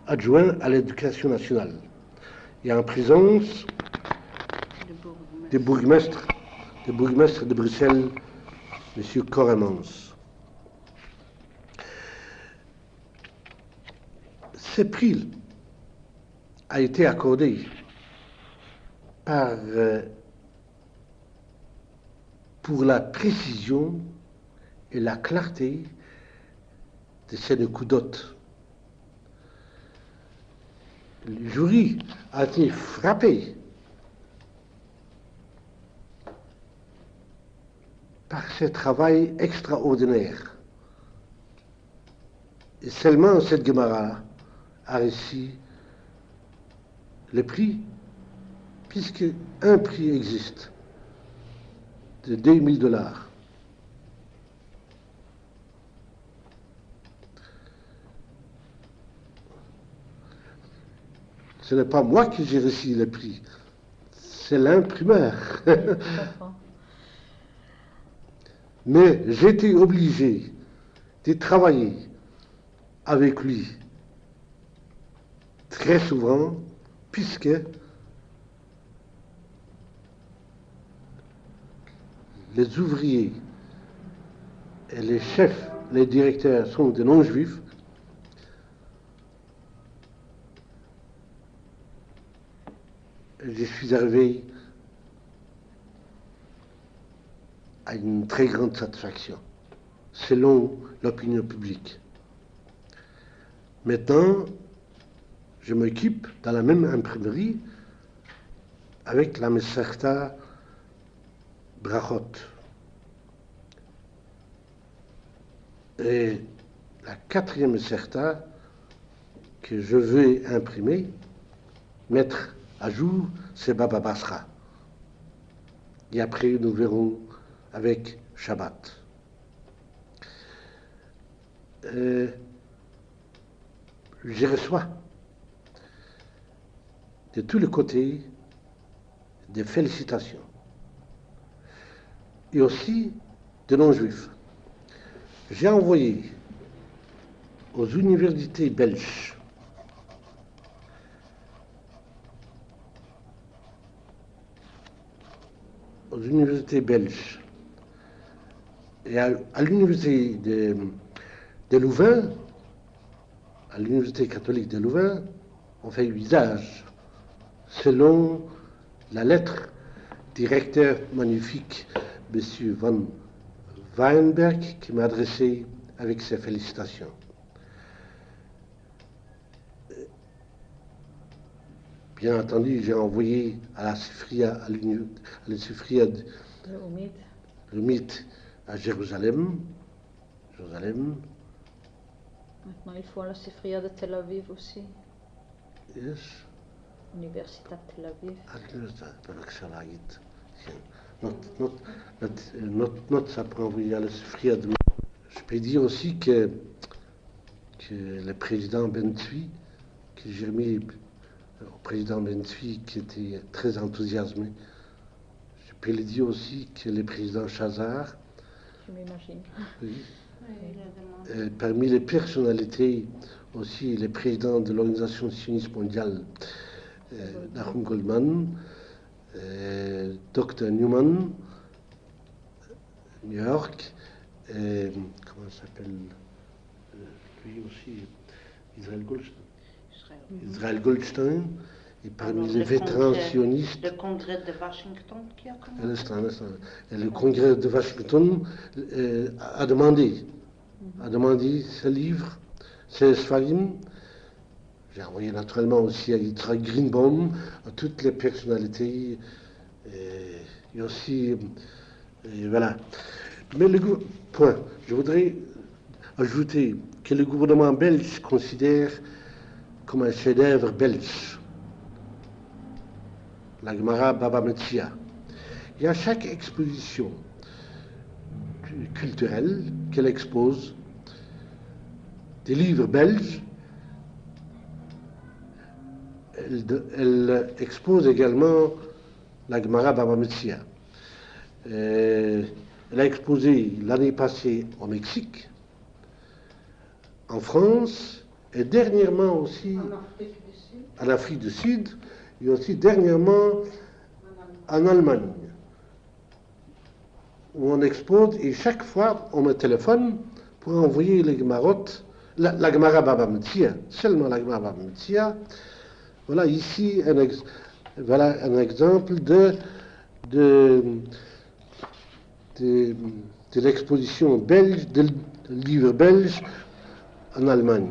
adjoint à l'Éducation nationale, et en présence du bourgmestre de Bruxelles, M. Coremans. Ce prix a été accordé pour la précision et la clarté de ces coudottes. Le jury a été frappé par ce travail extraordinaire. Et seulement cette Gemara a reçu le prix, puisque un prix existe de $2000. Ce n'est pas moi qui j'ai reçu le prix, c'est l'imprimeur. Mais j'étais obligé de travailler avec lui très souvent, puisque les ouvriers et les chefs, les directeurs sont des non-juifs. Je suis arrivé à une très grande satisfaction, selon l'opinion publique. Maintenant, je m'occupe dans la même imprimerie avec la Meserta Brachot. Et la quatrième Meserta que je veux imprimer, mettre à jour, c'est Baba Basra. Et après, nous verrons avec Shabbat. Je reçois de tous les côtés des félicitations et aussi de non-juifs. J'ai envoyé aux universités belges et à l'université de Louvain, à l'université catholique de Louvain, on fait usage selon la lettre du recteur magnifique, M. Van Weinberg, qui m'a adressé avec ses félicitations. Bien entendu, j'ai envoyé à la Sifria, à la Sifria de Mythe à Jérusalem, Jérusalem. Maintenant, il faut la Sifria de Tel Aviv aussi. Yes. Université de Tel Aviv. Not ça prend le Sifria de. Je peux dire aussi que le président Ben-Tzvi, que j'ai remis au président Ben-Tzvi qui était très enthousiasmé. Je peux le dire aussi que le président Chazar, Je m'imagine. oui, Oui, il a demandé. parmi les personnalités aussi, le président de l'Organisation sioniste mondiale, Nahum Goldman, Dr Newman, New York, comment s'appelle lui aussi, Israël Goldstein. Israël Goldstein, et parmi Alors, les le vétérans congrès- sionistes, Le congrès de Washington qui a commencé. et le congrès de Washington a demandé ce livre, c'est Sfarim. J'ai envoyé naturellement aussi à Yitzhak Greenbaum, à toutes les personnalités, et aussi, et voilà. Mais point, je voudrais ajouter que le gouvernement belge considère comme un chef-d'œuvre belge la Gemara Baba Metzia. Il y a chaque exposition culturelle qu'elle expose, des livres belges. Elle expose également la Gemara Baba Metzia. Elle a exposé l'année passée au Mexique, en France, et dernièrement aussi en Afrique du Sud, et aussi dernièrement en Allemagne, où on expose, et chaque fois on me téléphone pour envoyer les Gemarotes, la Gemara Baba Metzia, seulement la Gemara Baba Metzia. Voilà ici voilà un exemple de l'exposition belge, de livres belges en Allemagne.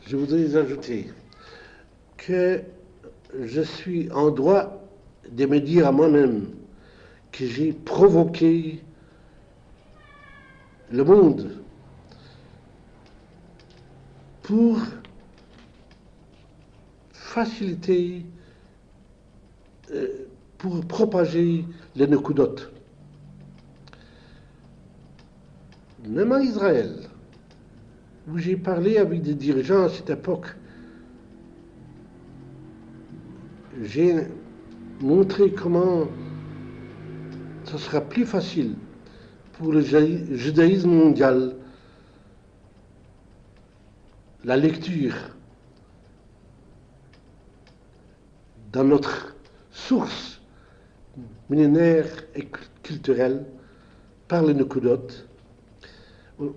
Je voudrais ajouter que je suis en droit de me dire à moi-même que j'ai provoqué le monde pour faciliter, pour propager les Nekudot. Même en Israël, où j'ai parlé avec des dirigeants à cette époque, j'ai montré comment ça sera plus facile pour le judaïsme mondial, la lecture dans notre source millénaire et culturelle par les Nekudot.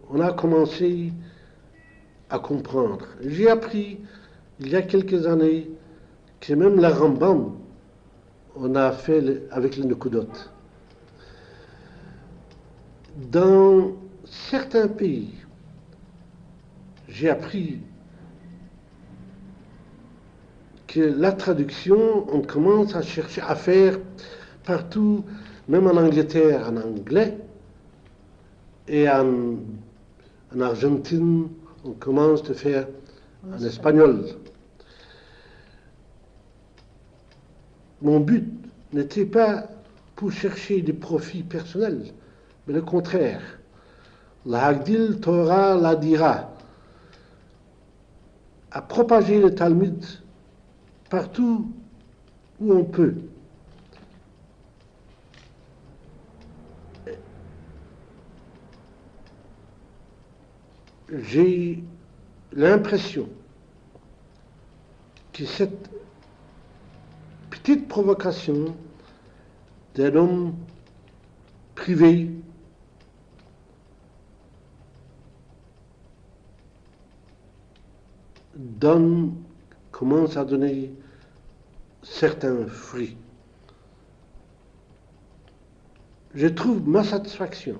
On a commencé à comprendre. J'ai appris il y a quelques années que même la Rambam, on a fait avec les Nekudot. Dans certains pays, j'ai appris que la traduction, on commence à chercher à faire partout, même en Angleterre, en anglais, et en Argentine, on commence à faire en espagnol. Mon but n'était pas pour chercher des profits personnels, mais le contraire. La Hagdil Torah la dira, à propager le Talmud partout où on peut. J'ai l'impression que cette petite provocation d'un homme privée commence à donner certains fruits. Je trouve ma satisfaction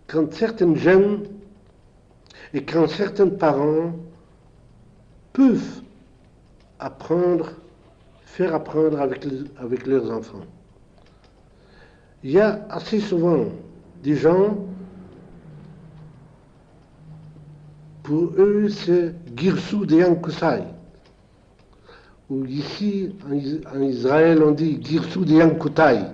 quand certains jeunes et quand certains parents peuvent faire apprendre avec leurs enfants. Il y a assez souvent des gens, pour eux, c'est Girsou de Yankusai. Ou ici, en Israël, on dit Girsou de Yankutai.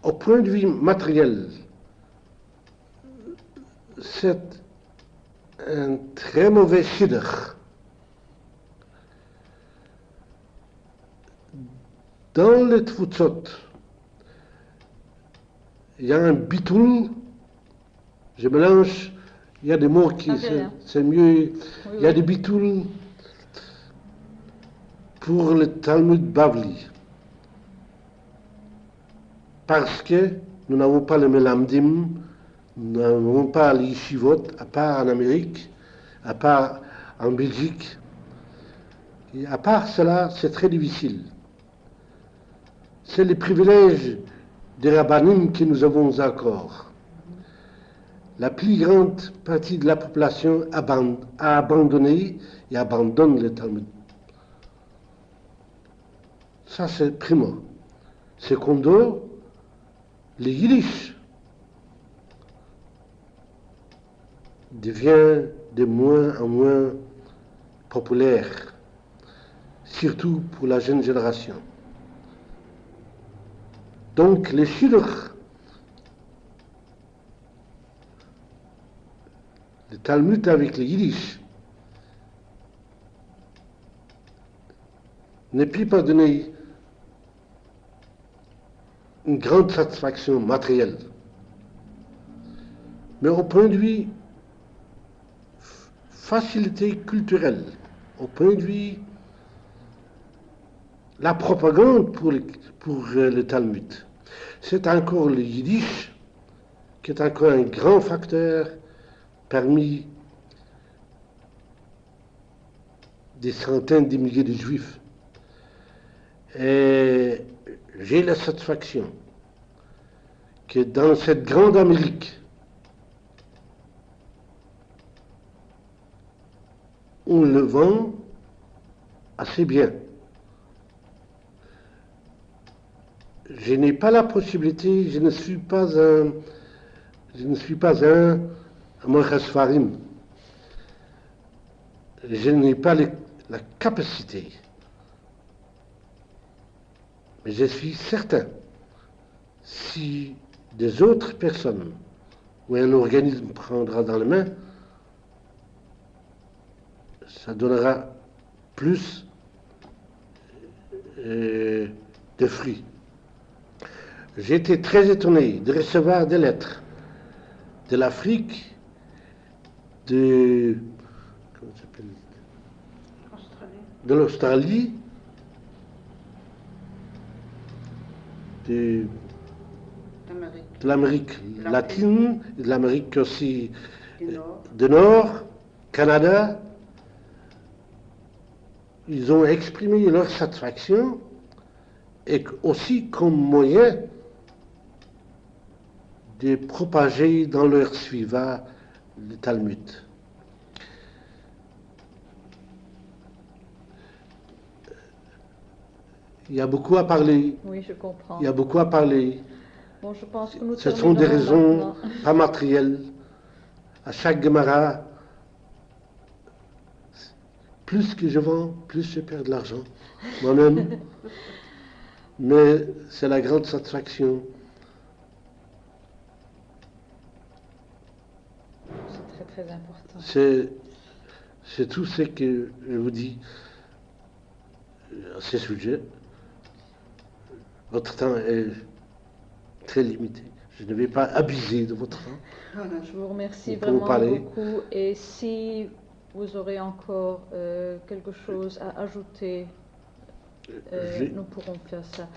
Au point de vue matériel, c'est un très mauvais shidduch. Dans les Tfutzot, il y a un bitoul, je mélange, il y a des mots qui, c'est mieux, il y a des bitouls pour le Talmud Bavli. Parce que nous n'avons pas le Melamdim, nous n'avons pas les Yeshivot, à part en Amérique, à part en Belgique. Et à part cela, c'est très difficile. C'est le privilège des rabbanim que nous avons encore. La plus grande partie de la population a abandonné et abandonne le Talmud. Ça, c'est primo. Secondo, le Yiddish devient de moins en moins populaire, surtout pour la jeune génération. Donc, les shidduch, le Talmud avec le Yiddish, ne peut pas donner une grande satisfaction matérielle. Mais au point de vue facilité culturelle, au point de vue la propagande pour le Talmud, c'est encore le Yiddish qui est encore un grand facteur parmi des centaines de milliers de Juifs. Et j'ai la satisfaction que dans cette grande Amérique, on le vend assez bien. Je n'ai pas la possibilité, je ne suis pas un Mochas Farim. Je n'ai pas la capacité. Mais je suis certain, si des autres personnes ou un organisme prendra dans les mains, ça donnera plus de fruits. J'ai été très étonné de recevoir des lettres de l'Afrique, de l'Australie, de l'Amérique latine, de l'Amérique aussi du Nord, Canada. Ils ont exprimé leur satisfaction et aussi comme moyen de propager dans leur suiva le Talmud. Il y a beaucoup à parler. Oui, je comprends. Il y a beaucoup à parler. Bon, je pense que nous Ce sont des raisons maintenant. pas matérielles. À chaque Gemara, plus que je vends, plus je perds de l'argent. Moi-même. Mais c'est la grande satisfaction. C'est très très important. C'est tout ce que je vous dis à ce sujet. Votre temps est très limité. Je ne vais pas abuser de votre temps. Voilà. Je vous remercie Vous pouvez vraiment parler. beaucoup. Et si vous aurez encore quelque chose à ajouter, J'ai- nous pourrons faire ça.